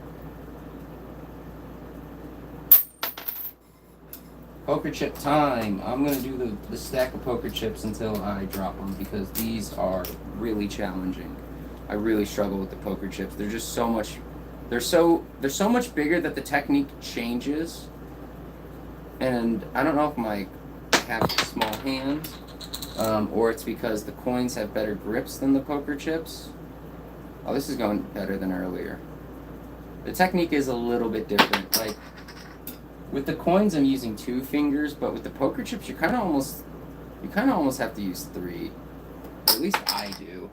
A: Poker chip time. I'm going to do the stack of poker chips until I drop them, because these are really challenging. I really struggle with the poker chips. They're just so much... They're so much bigger that the technique changes. And I don't know if I have small hands, or it's because the coins have better grips than the poker chips. Oh, this is going better than earlier. The technique is a little bit different. Like, with the coins, I'm using 2 fingers, but with the poker chips, you kind of almost have to use 3. At least I do.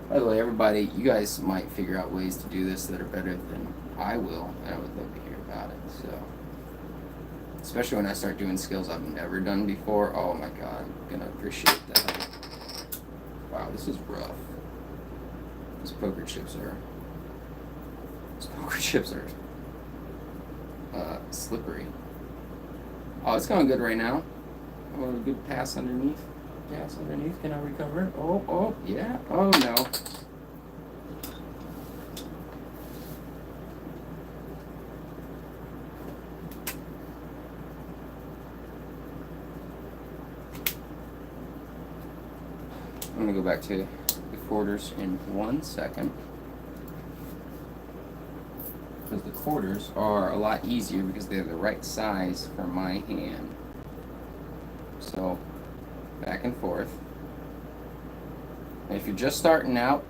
A: By the way, everybody, you guys might figure out ways to do this that are better than I will, and I would love to hear about it. So, especially when I start doing skills I've never done before. Oh my god, I'm gonna appreciate that. Wow, this is rough. These poker chips are slippery. Oh, it's going good right now. Oh, a good pass underneath. Can I recover? Oh, yeah. Oh, no. I'm going to go back to the quarters in 1 second. Because the quarters are a lot easier because they're the right size for my hand. So, back and forth. And if you're just starting out,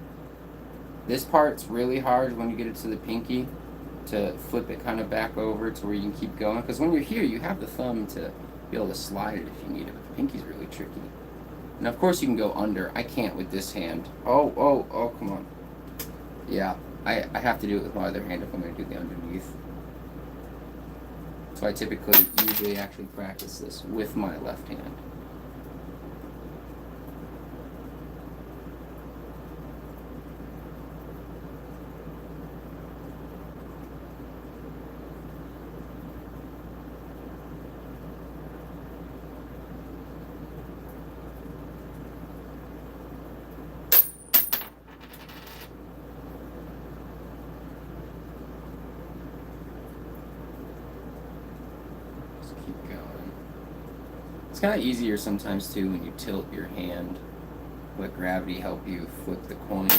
A: this part's really hard when you get it to the pinky, to flip it kind of back over to where you can keep going. Because when you're here, you have the thumb to be able to slide it if you need it, but the pinky's really tricky. And of course you can go under. I can't with this hand. Oh, come on. Yeah, I have to do it with my other hand if I'm going to do the underneath. So I usually actually practice this with my left hand. It's kind of easier sometimes too when you tilt your hand, let gravity help you flip the coin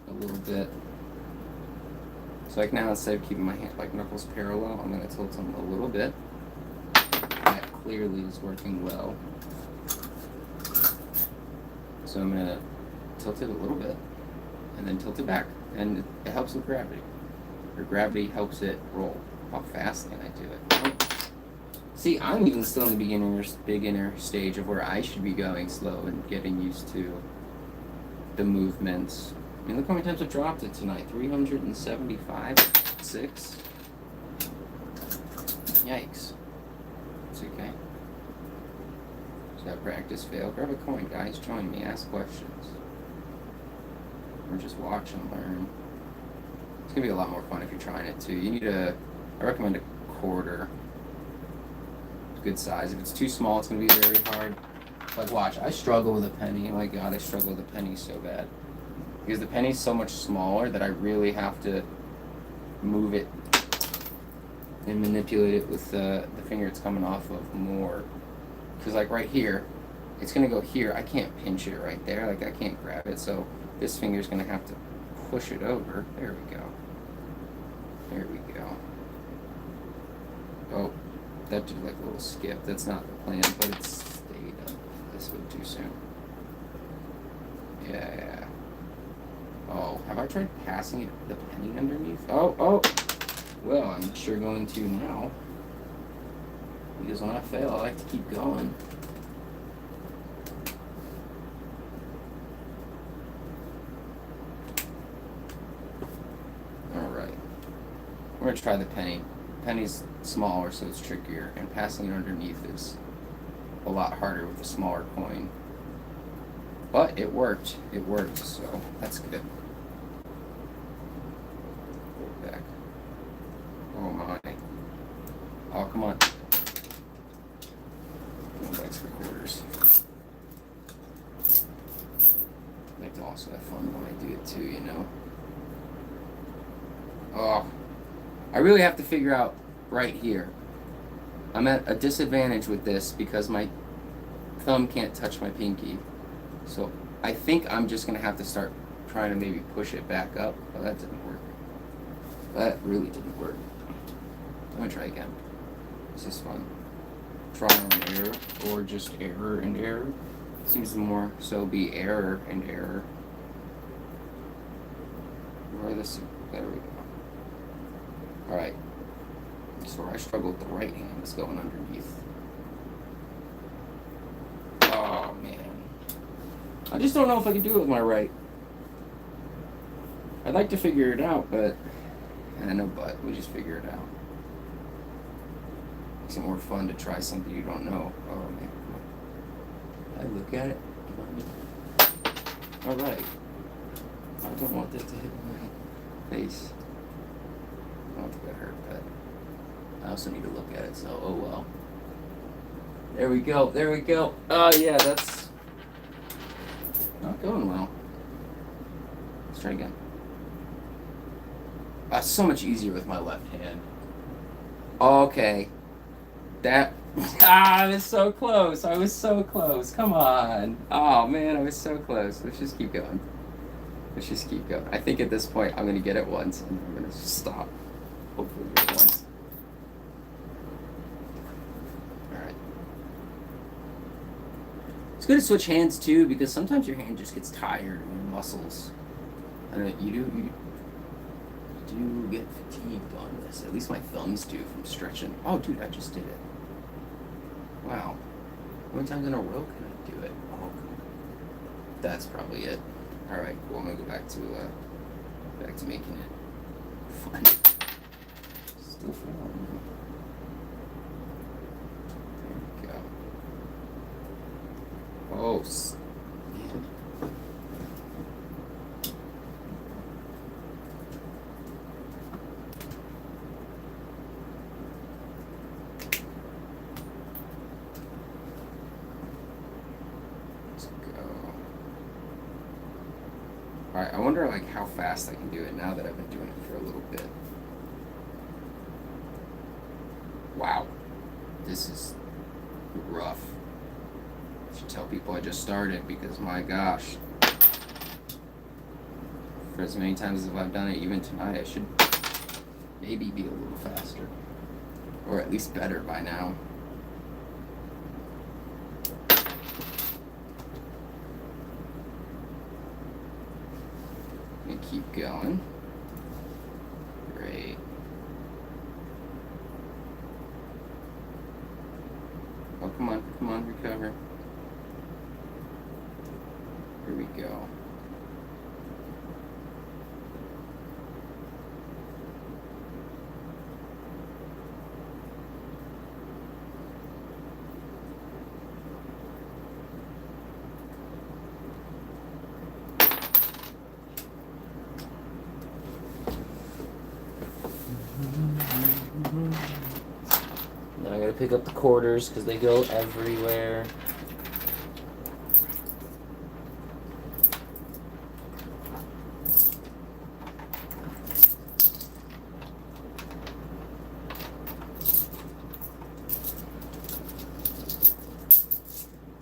A: a little bit. So like now, instead of keeping my hand like knuckles parallel, I'm going to tilt them a little bit. That clearly is working well. So I'm going to tilt it a little bit and then tilt it back, and it helps with gravity. Or gravity helps it roll. How fast can I do it? See, I'm even still in the beginner stage of where I should be going slow and getting used to the movements. I mean, look how many times I've dropped it tonight. 375, 6. Yikes. It's okay. So that practice fail. Grab a coin, guys. Join me. Ask questions. Or just watch and learn. gonna be a lot more fun if you're trying it too. You need I recommend a quarter. Good size. If it's too small, it's gonna be very hard. Like, watch, I struggle with a penny. Oh my god, I struggle with a penny so bad. Because the penny's so much smaller that I really have to move it and manipulate it with the finger it's coming off of more. Because, like, right here, it's going to go here. I can't pinch it right there. Like, I can't grab it. So this finger's going to have to push it over. There we go. There we go. Oh, that did, like, a little skip. That's not the plan, but it stayed up this way too soon. Yeah. Oh, have I tried passing it the penny underneath? Oh. Well, I'm sure going to now. Because when I fail, I like to keep going. Alright. We're going to try the penny. Penny's smaller, so it's trickier. And passing it underneath is a lot harder with a smaller coin. But it worked. It worked, so that's good. Go back. Oh my. Oh, come on. Go back to the quarters. I like to also have fun when I do it too, you know? Oh. I really have to figure out right here. I'm at a disadvantage with this because my thumb can't touch my pinky. So I think I'm just going to have to start trying to maybe push it back up. Oh, that didn't work. That really didn't work. I'm going to try again. This is fun. Trial and error, or just error and error. Seems to more so be error and error. Where this? There we go. Alright. So where I struggle with the right hand is going underneath. Oh, man. I just don't know if I can do it with my right. I'd like to figure it out, but... I know, but we just figure it out. Makes it more fun to try something you don't know. Oh, man. I look at it. Alright. I don't want this to hit my face. I don't think that hurt, but I also need to look at it, so oh well. There we go, there we go. Oh yeah, that's not going well. Let's try again. So much easier with my left hand. Okay. That, I was so close. I was so close. Come on. Oh man, I was so close. Let's just keep going. Let's just keep going. I think at this point I'm gonna get it once and I'm gonna stop. Hopefully get it once. Alright. It's good to switch hands too because sometimes your hand just gets tired and your muscles. I know you do get fatigued on this. At least my thumbs do from stretching. Oh dude, I just did it. Wow. How many times in a row can I do it? Oh, that's probably it. All right, cool. I'm gonna go back to making it fun. Still fun. There we go. Oh, man. Alright, I wonder like how fast I can do it now that I've been doing it for a little bit. Wow. This is rough. I should tell people I just started because my gosh. For as many times as I've done it, even tonight, I should maybe be a little faster. Or at least better by now. Keep going. Great. Oh, come on, recover. Here we go. pick up the quarters because they go everywhere.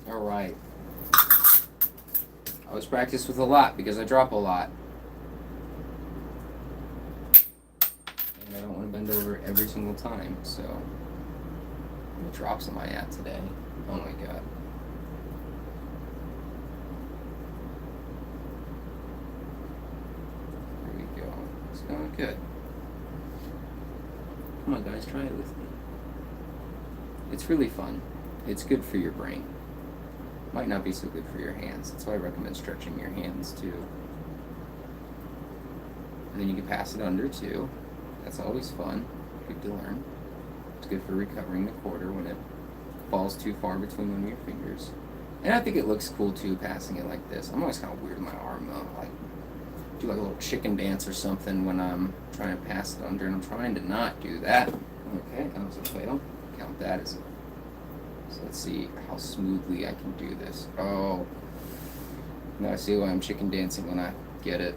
A: All right. I was practiced with a lot because I drop a lot. And I don't want to bend over every single time, so... What drops am I at today? Oh my god. There we go. It's going good. Come on guys, try it with me. It's really fun. It's good for your brain. Might not be so good for your hands. That's why I recommend stretching your hands too. And then you can pass it under too. That's always fun. Good to learn. It's good for recovering the quarter when it falls too far between one of your fingers. And I think it looks cool too, passing it like this. I'm always kind of weird in my arm though. Like, do like a little chicken dance or something when I'm trying to pass it under, and I'm trying to not do that. Okay, that was a fail. Count that as a... So let's see how smoothly I can do this. Oh, now I see why I'm chicken dancing when I get it.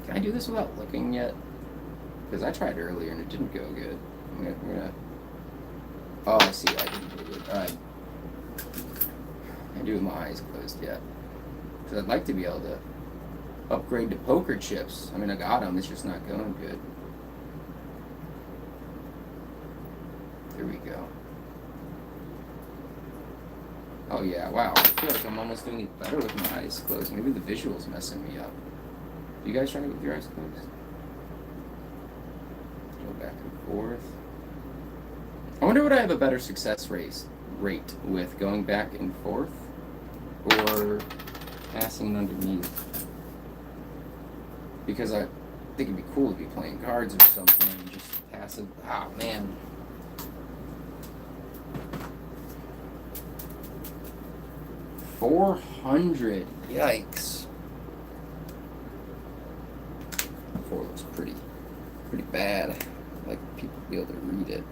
A: Can I do this without looking yet? Because I tried earlier and it didn't go good. We're gonna... Oh, I see why I didn't do it. Alright. I do with my eyes closed yet. Because I'd like to be able to upgrade to poker chips. I mean, I got them, it's just not going good. Here we go. Oh yeah, wow. I feel like I'm almost doing it better with my eyes closed. Maybe the visual's messing me up. Do you guys try it with your eyes closed? Go back and forth. I wonder would I have a better success rate with going back and forth or passing it underneath? Because I think it'd be cool to be playing cards or something and just pass it. Oh man. $400. Yikes. 4 looks pretty bad. I'd like people to be able to read it.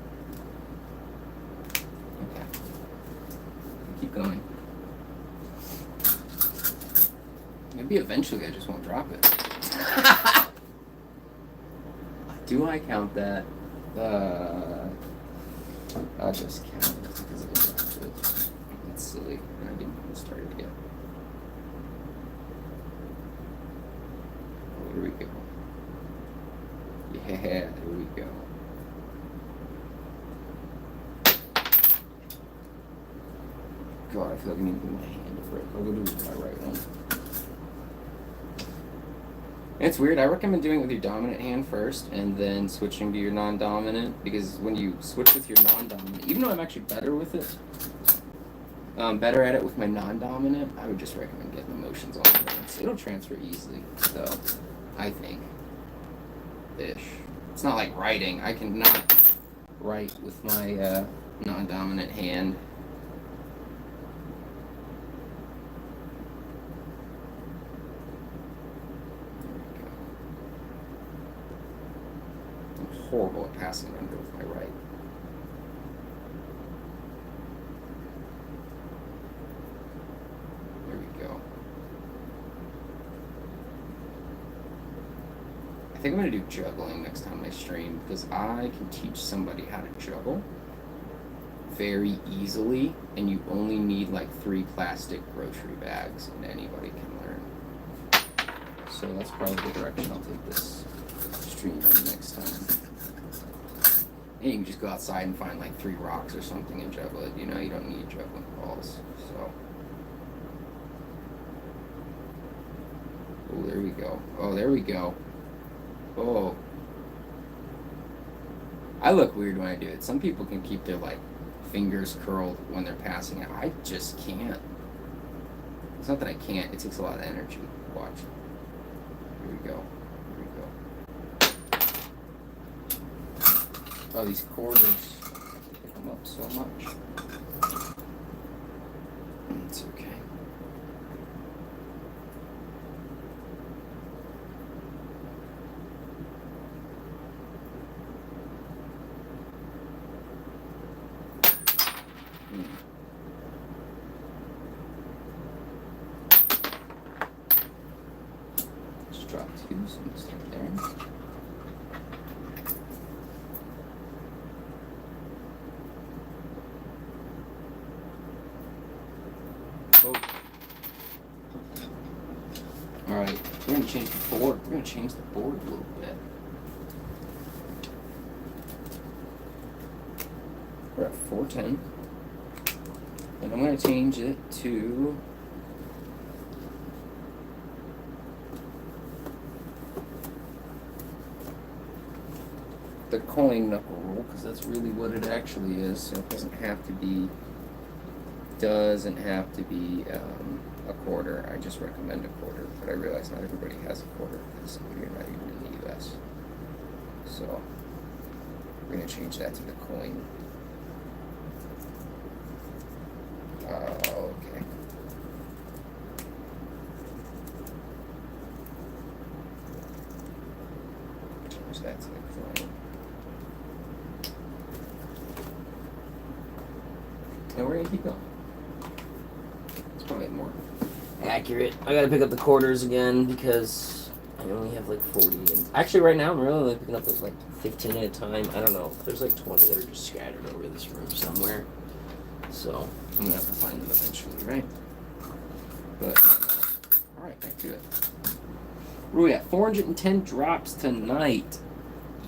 A: Okay. Keep going. Maybe eventually I just won't drop it. Do I count that? I'll just count it because I dropped it. That's silly. I didn't even start it yet. Oh, here we go. Yeah, there we go. God, I feel like I need to move my hand to break. I'll go do my right one. It's weird. I recommend doing it with your dominant hand first and then switching to your non-dominant, because when you switch with your non-dominant, even though I'm actually better with it, better at it with my non-dominant, I would just recommend getting the motions on it. It'll transfer easily, so I think. Ish. It's not like writing. I cannot write with my non-dominant hand. I'm horrible at passing under with my right. There we go. I think I'm going to do juggling next time I stream, because I can teach somebody how to juggle very easily, and you only need like 3 plastic grocery bags, and anybody can learn. So that's probably the direction I'll take this stream in next time. And you can just go outside and find like 3 rocks or something and juggle it. You know, you don't need juggling balls. So. Oh, there we go. Oh, there we go. Oh. I look weird when I do it. Some people can keep their like fingers curled when they're passing it. I just can't. It's not that I can't, it takes a lot of energy. Watch. Here we go. Here we go. Oh, these quarters pick them up so much. It's okay. Oops, mistake there. Oh. Alright, we're going to change the board. We're going to change the board a little bit. We're at 410. And I'm going to change it to the coin knuckle roll, because that's really what it actually is. So it doesn't have to be a quarter. I just recommend a quarter, but I realize not everybody has a quarter because you're not even in the US. So we're going to change that to the coin. Okay. Change that to the coin. Now we're going to keep going. It's probably more accurate. I gotta pick up the quarters again because I only have like 40. And actually, right now I'm really only picking up those like 15 at a time. I don't know. There's like 20 that are just scattered over this room somewhere. So I'm gonna have to find them eventually, right? But all right, back to it. Where are we at? 410 drops tonight.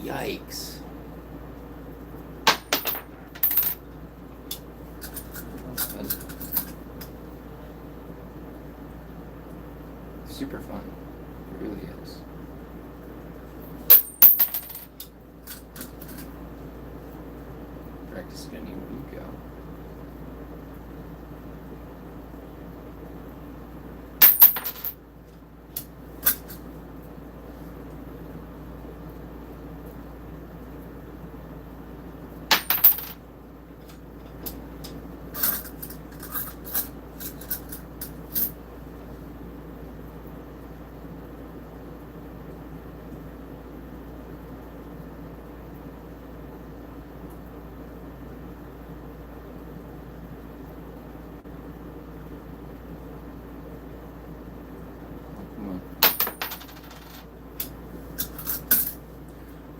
A: Yikes. Super fun. It really is. Practice it anywhere you go.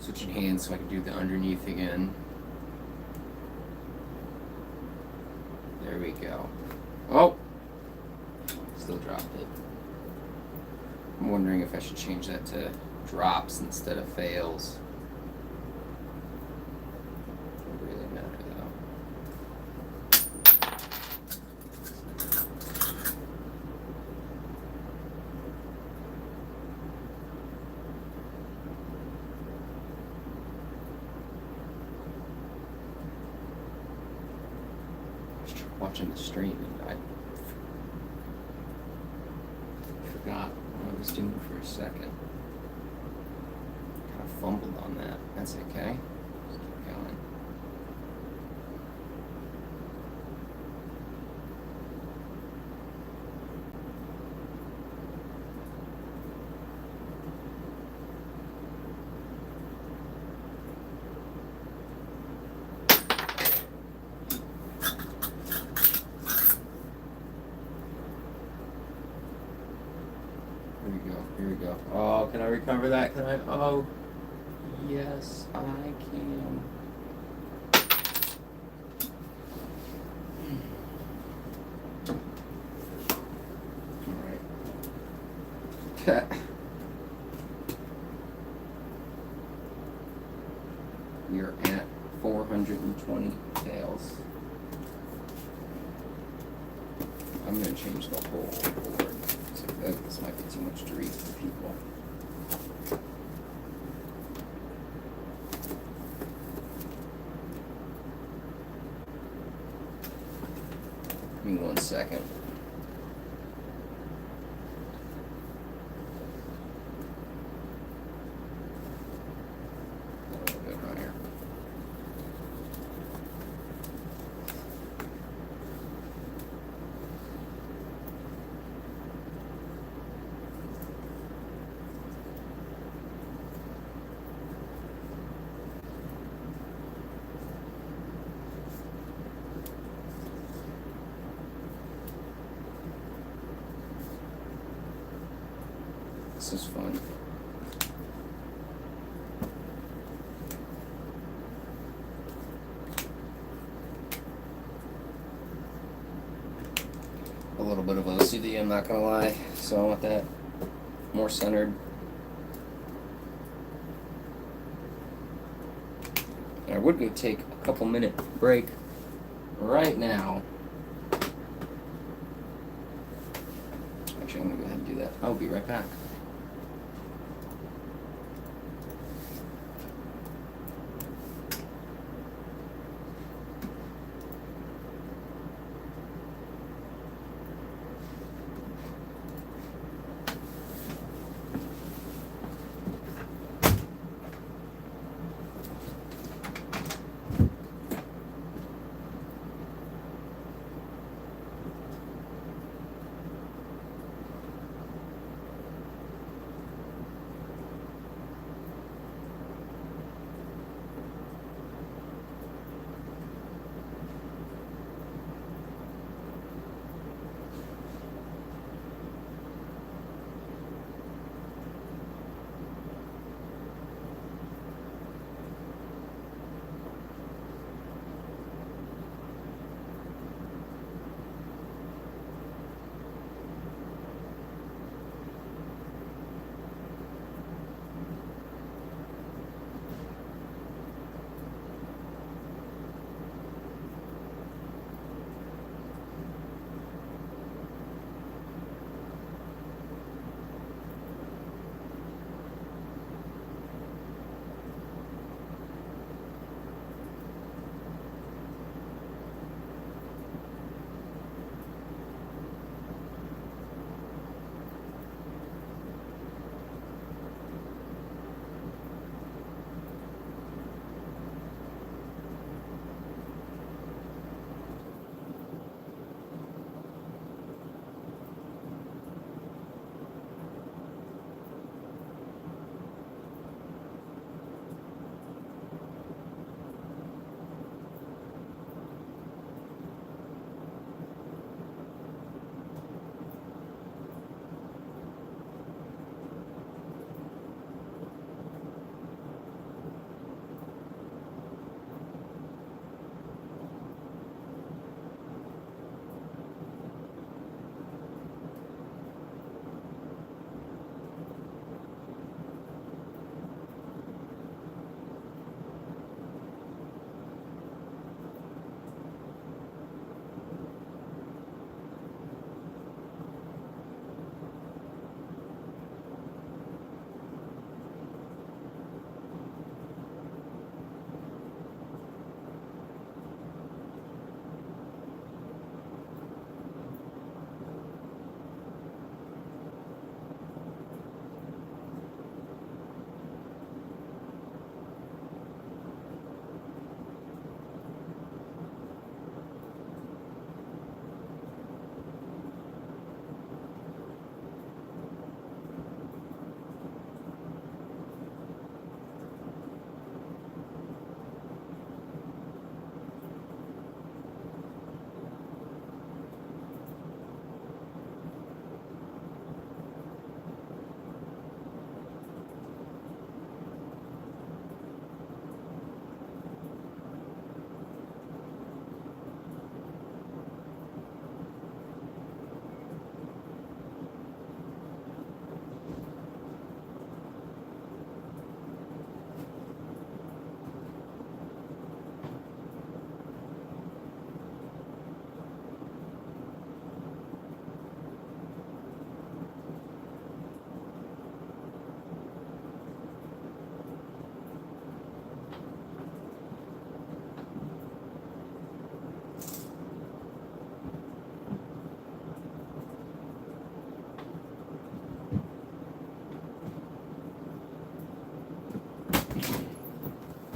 A: Switching hands so I can do the underneath again. There we go. Oh! Still dropped it. I'm wondering if I should change that to drops instead of fails. Doesn't really matter though. Watching the stream and I forgot what I was doing for a second. Kind of fumbled on that. That's okay. Just keep going. Here we go. Oh, can I recover that? Can I? Oh, yes, I can. All right. Okay. You're at 420 tails. I'm going to change the whole board. This might be too much to read for people. Give me 1 second. A little bit higher. This is fun. of OCD, I'm not gonna lie. So I want that more centered. And I would go take a couple minute break right now. Actually, I'm gonna go ahead and do that. I'll be right back.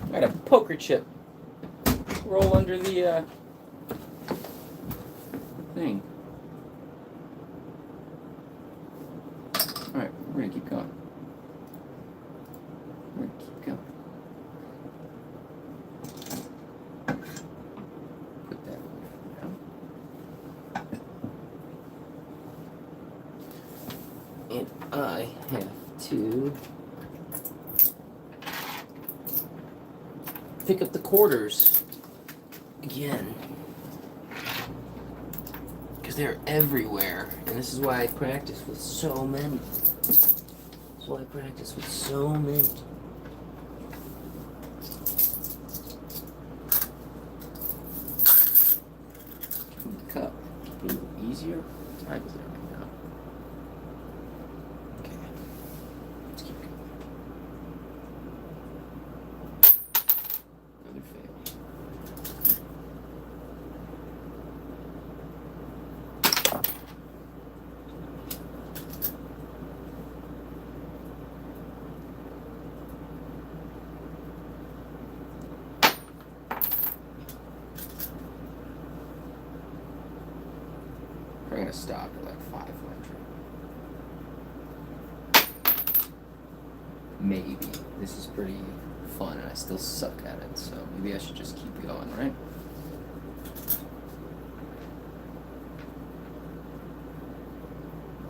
A: I had a poker chip roll under the thing. Alright, we're gonna keep going. We're gonna keep going. Put that down. And I have to pick up the quarters again, because they're everywhere, and this is why I practice with so many. That's why I practice with so many. The cup a little easier. What time is it right now? Okay, let's keep going. Another fail. We're gonna stop at like 500. Maybe. This is pretty fun and I still suck at it, so maybe I should just keep going, right?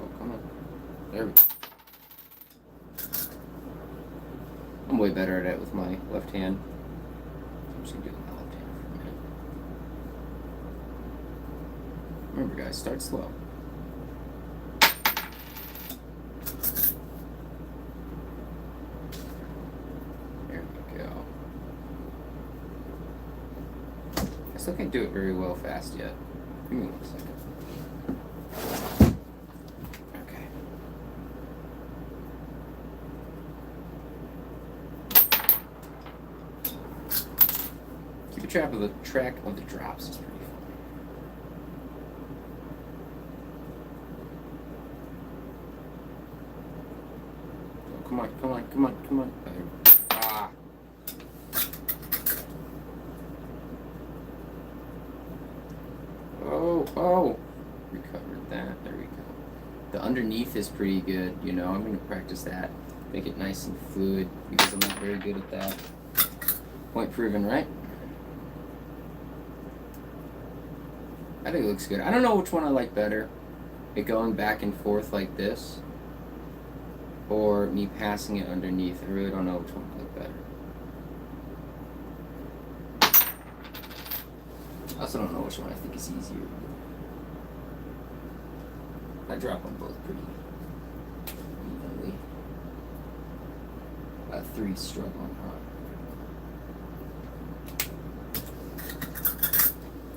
A: Oh, come on. There we go. I'm way better at it with my left hand. I'm just gonna do it with my left hand for a minute. Remember, guys, start slow. There we go. I still can't do it very well fast yet. Give me 1 second. Okay. Keep track of the drops is pretty fun. Come on, come on, come on, come on. Ah. Oh. Recovered that. There we go. The underneath is pretty good, you know. I'm going to practice that. Make it nice and fluid because I'm not very good at that. Point proven, right? I think it looks good. I don't know which one I like better. It going back and forth like this, or me passing it underneath. I really don't know which one I like better. I also don't know which one I think is easier. I drop them both pretty evenly. 3 struggling hard.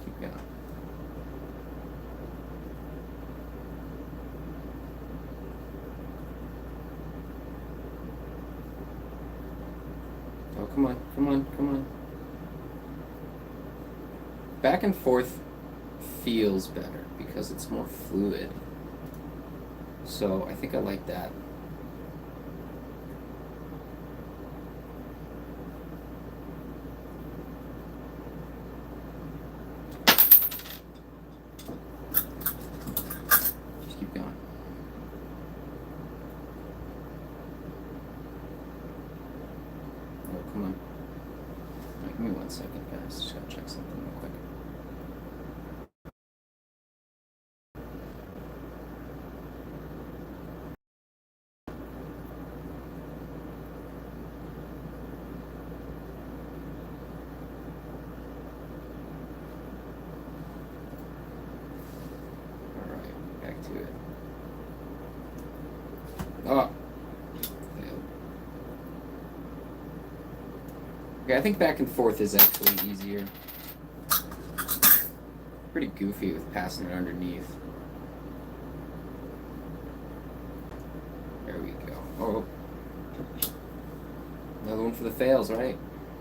A: Keep going. Oh, come on, come on, come on. Back and forth feels better because it's more fluid. So I think I like that. Just keep going. Oh, come on. Right, give me 1 second, guys. Just gotta check something real quick. Alright, back to it. Oh! Failed. Okay, I think back and forth is actually easier. Pretty goofy with passing it underneath. There we go. Oh. Another one for the fails, right?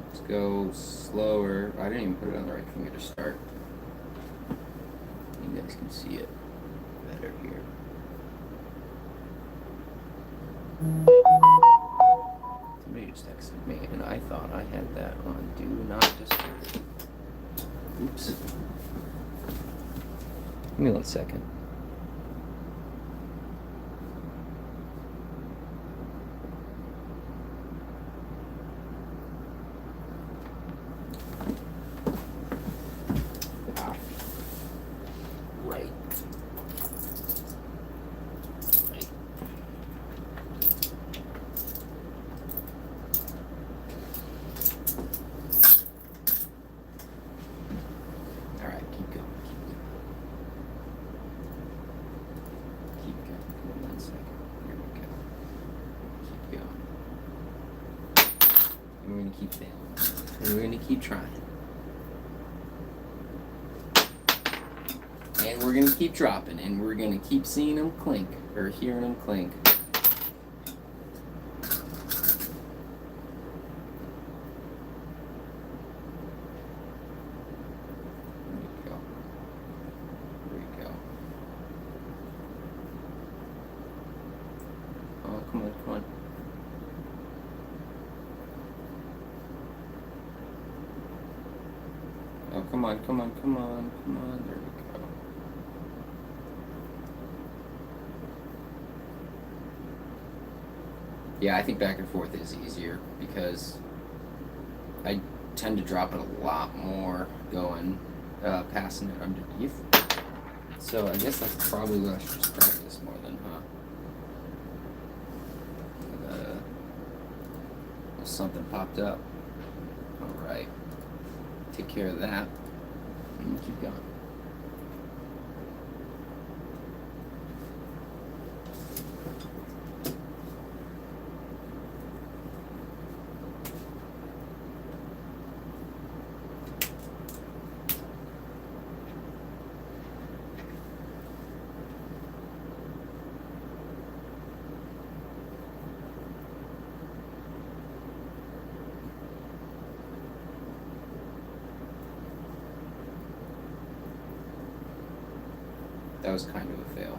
A: Let's go slower. I didn't even put it on the right finger to start. You guys can see it better here. Somebody just texted me and I thought I had that on Do Not Disturb. Oops. Give me 1 second. Right. Alright, keep going. keep failing. And we're going to keep trying. And we're going to keep dropping. And we're going to keep seeing them clink. Or hearing them clink. Come on, come on. Oh, come on, come on, come on, come on. There we go. Yeah, I think back and forth is easier because I tend to drop it a lot more going, passing it underneath. So I guess that's probably what I should just practice more than, huh? Something popped up. Alright. Take care of that. And keep going. That was kind of a fail.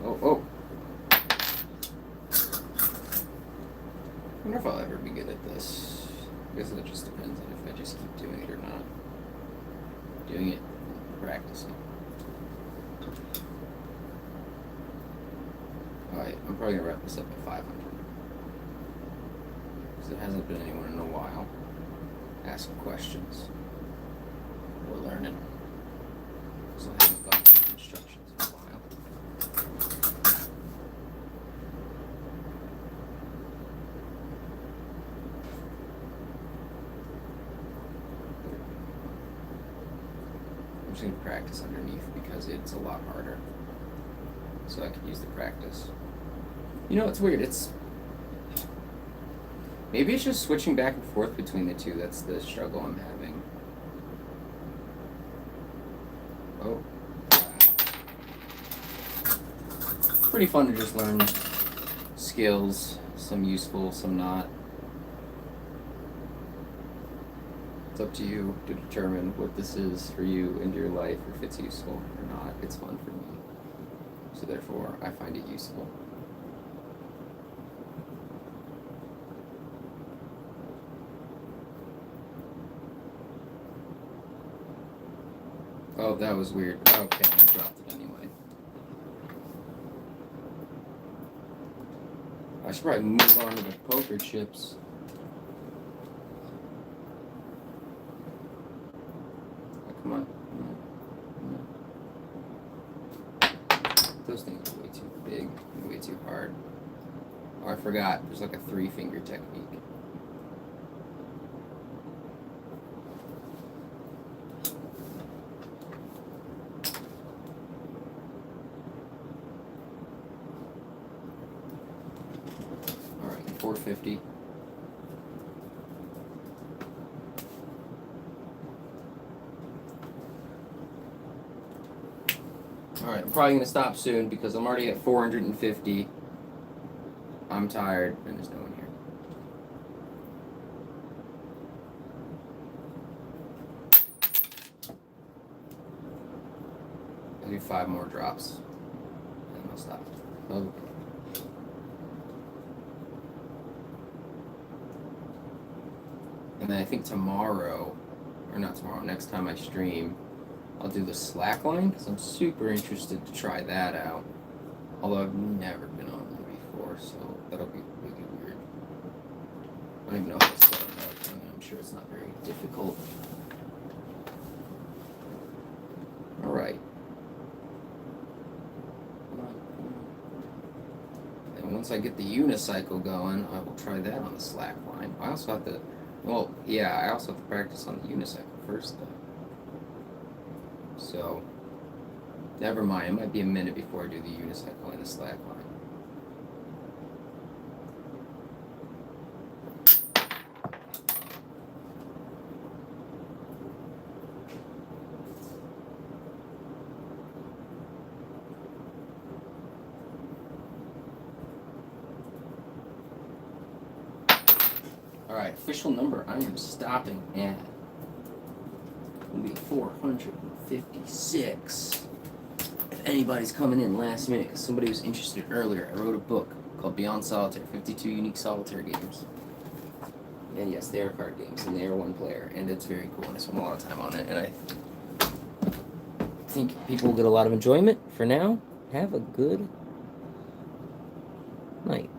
A: Oh, oh. I wonder if I'll ever be good at this. I guess it just depends on if I just keep doing it or not. Doing it, practicing. Alright, I'm probably gonna wrap this up at 500. Because it hasn't been anyone in a while asking questions or learning. So I haven't gone through instructions in a while. I'm just going to practice underneath because it's a lot harder. So I can use the practice. You know, it's weird. Maybe it's just switching back and forth between the two. That's the struggle I'm having. Oh. Pretty fun to just learn skills. Some useful, some not. It's up to you to determine what this is for you in your life, if it's useful or not. It's fun for me. So therefore, I find it useful. Oh, that was weird. Okay, I dropped it anyway. I should probably move on to the poker chips. Oh, come on. Those things are way too big and way too hard. Oh, I forgot. There's like a 3-finger technique. Alright, 450. Alright, I'm probably going to stop soon because I'm already at 450. I'm tired and there's no one here. I'll do 5 more drops and then I'll stop. Okay. And then I think tomorrow, or not tomorrow, next time I stream, I'll do the slack line because I'm super interested to try that out. Although I've never been on one before, so that'll be really weird. I don't even know how to set it up. I mean, I'm sure it's not very difficult. Alright. And once I get the unicycle going, I will try that on the slack line. I also have to, well, yeah, I also have to practice on the unicycle first, though. So, Never mind, it might be a minute before I do the unicycle and the slack line. Alright, official number. I am stopping at 456. If anybody's coming in last minute, because somebody was interested earlier, I wrote a book called Beyond Solitaire, 52 Unique Solitaire Games. And yes, they are card games, and they are one player, and it's very cool, and I spent a lot of time on it, and I think people will get a lot of enjoyment. For now, have a good night.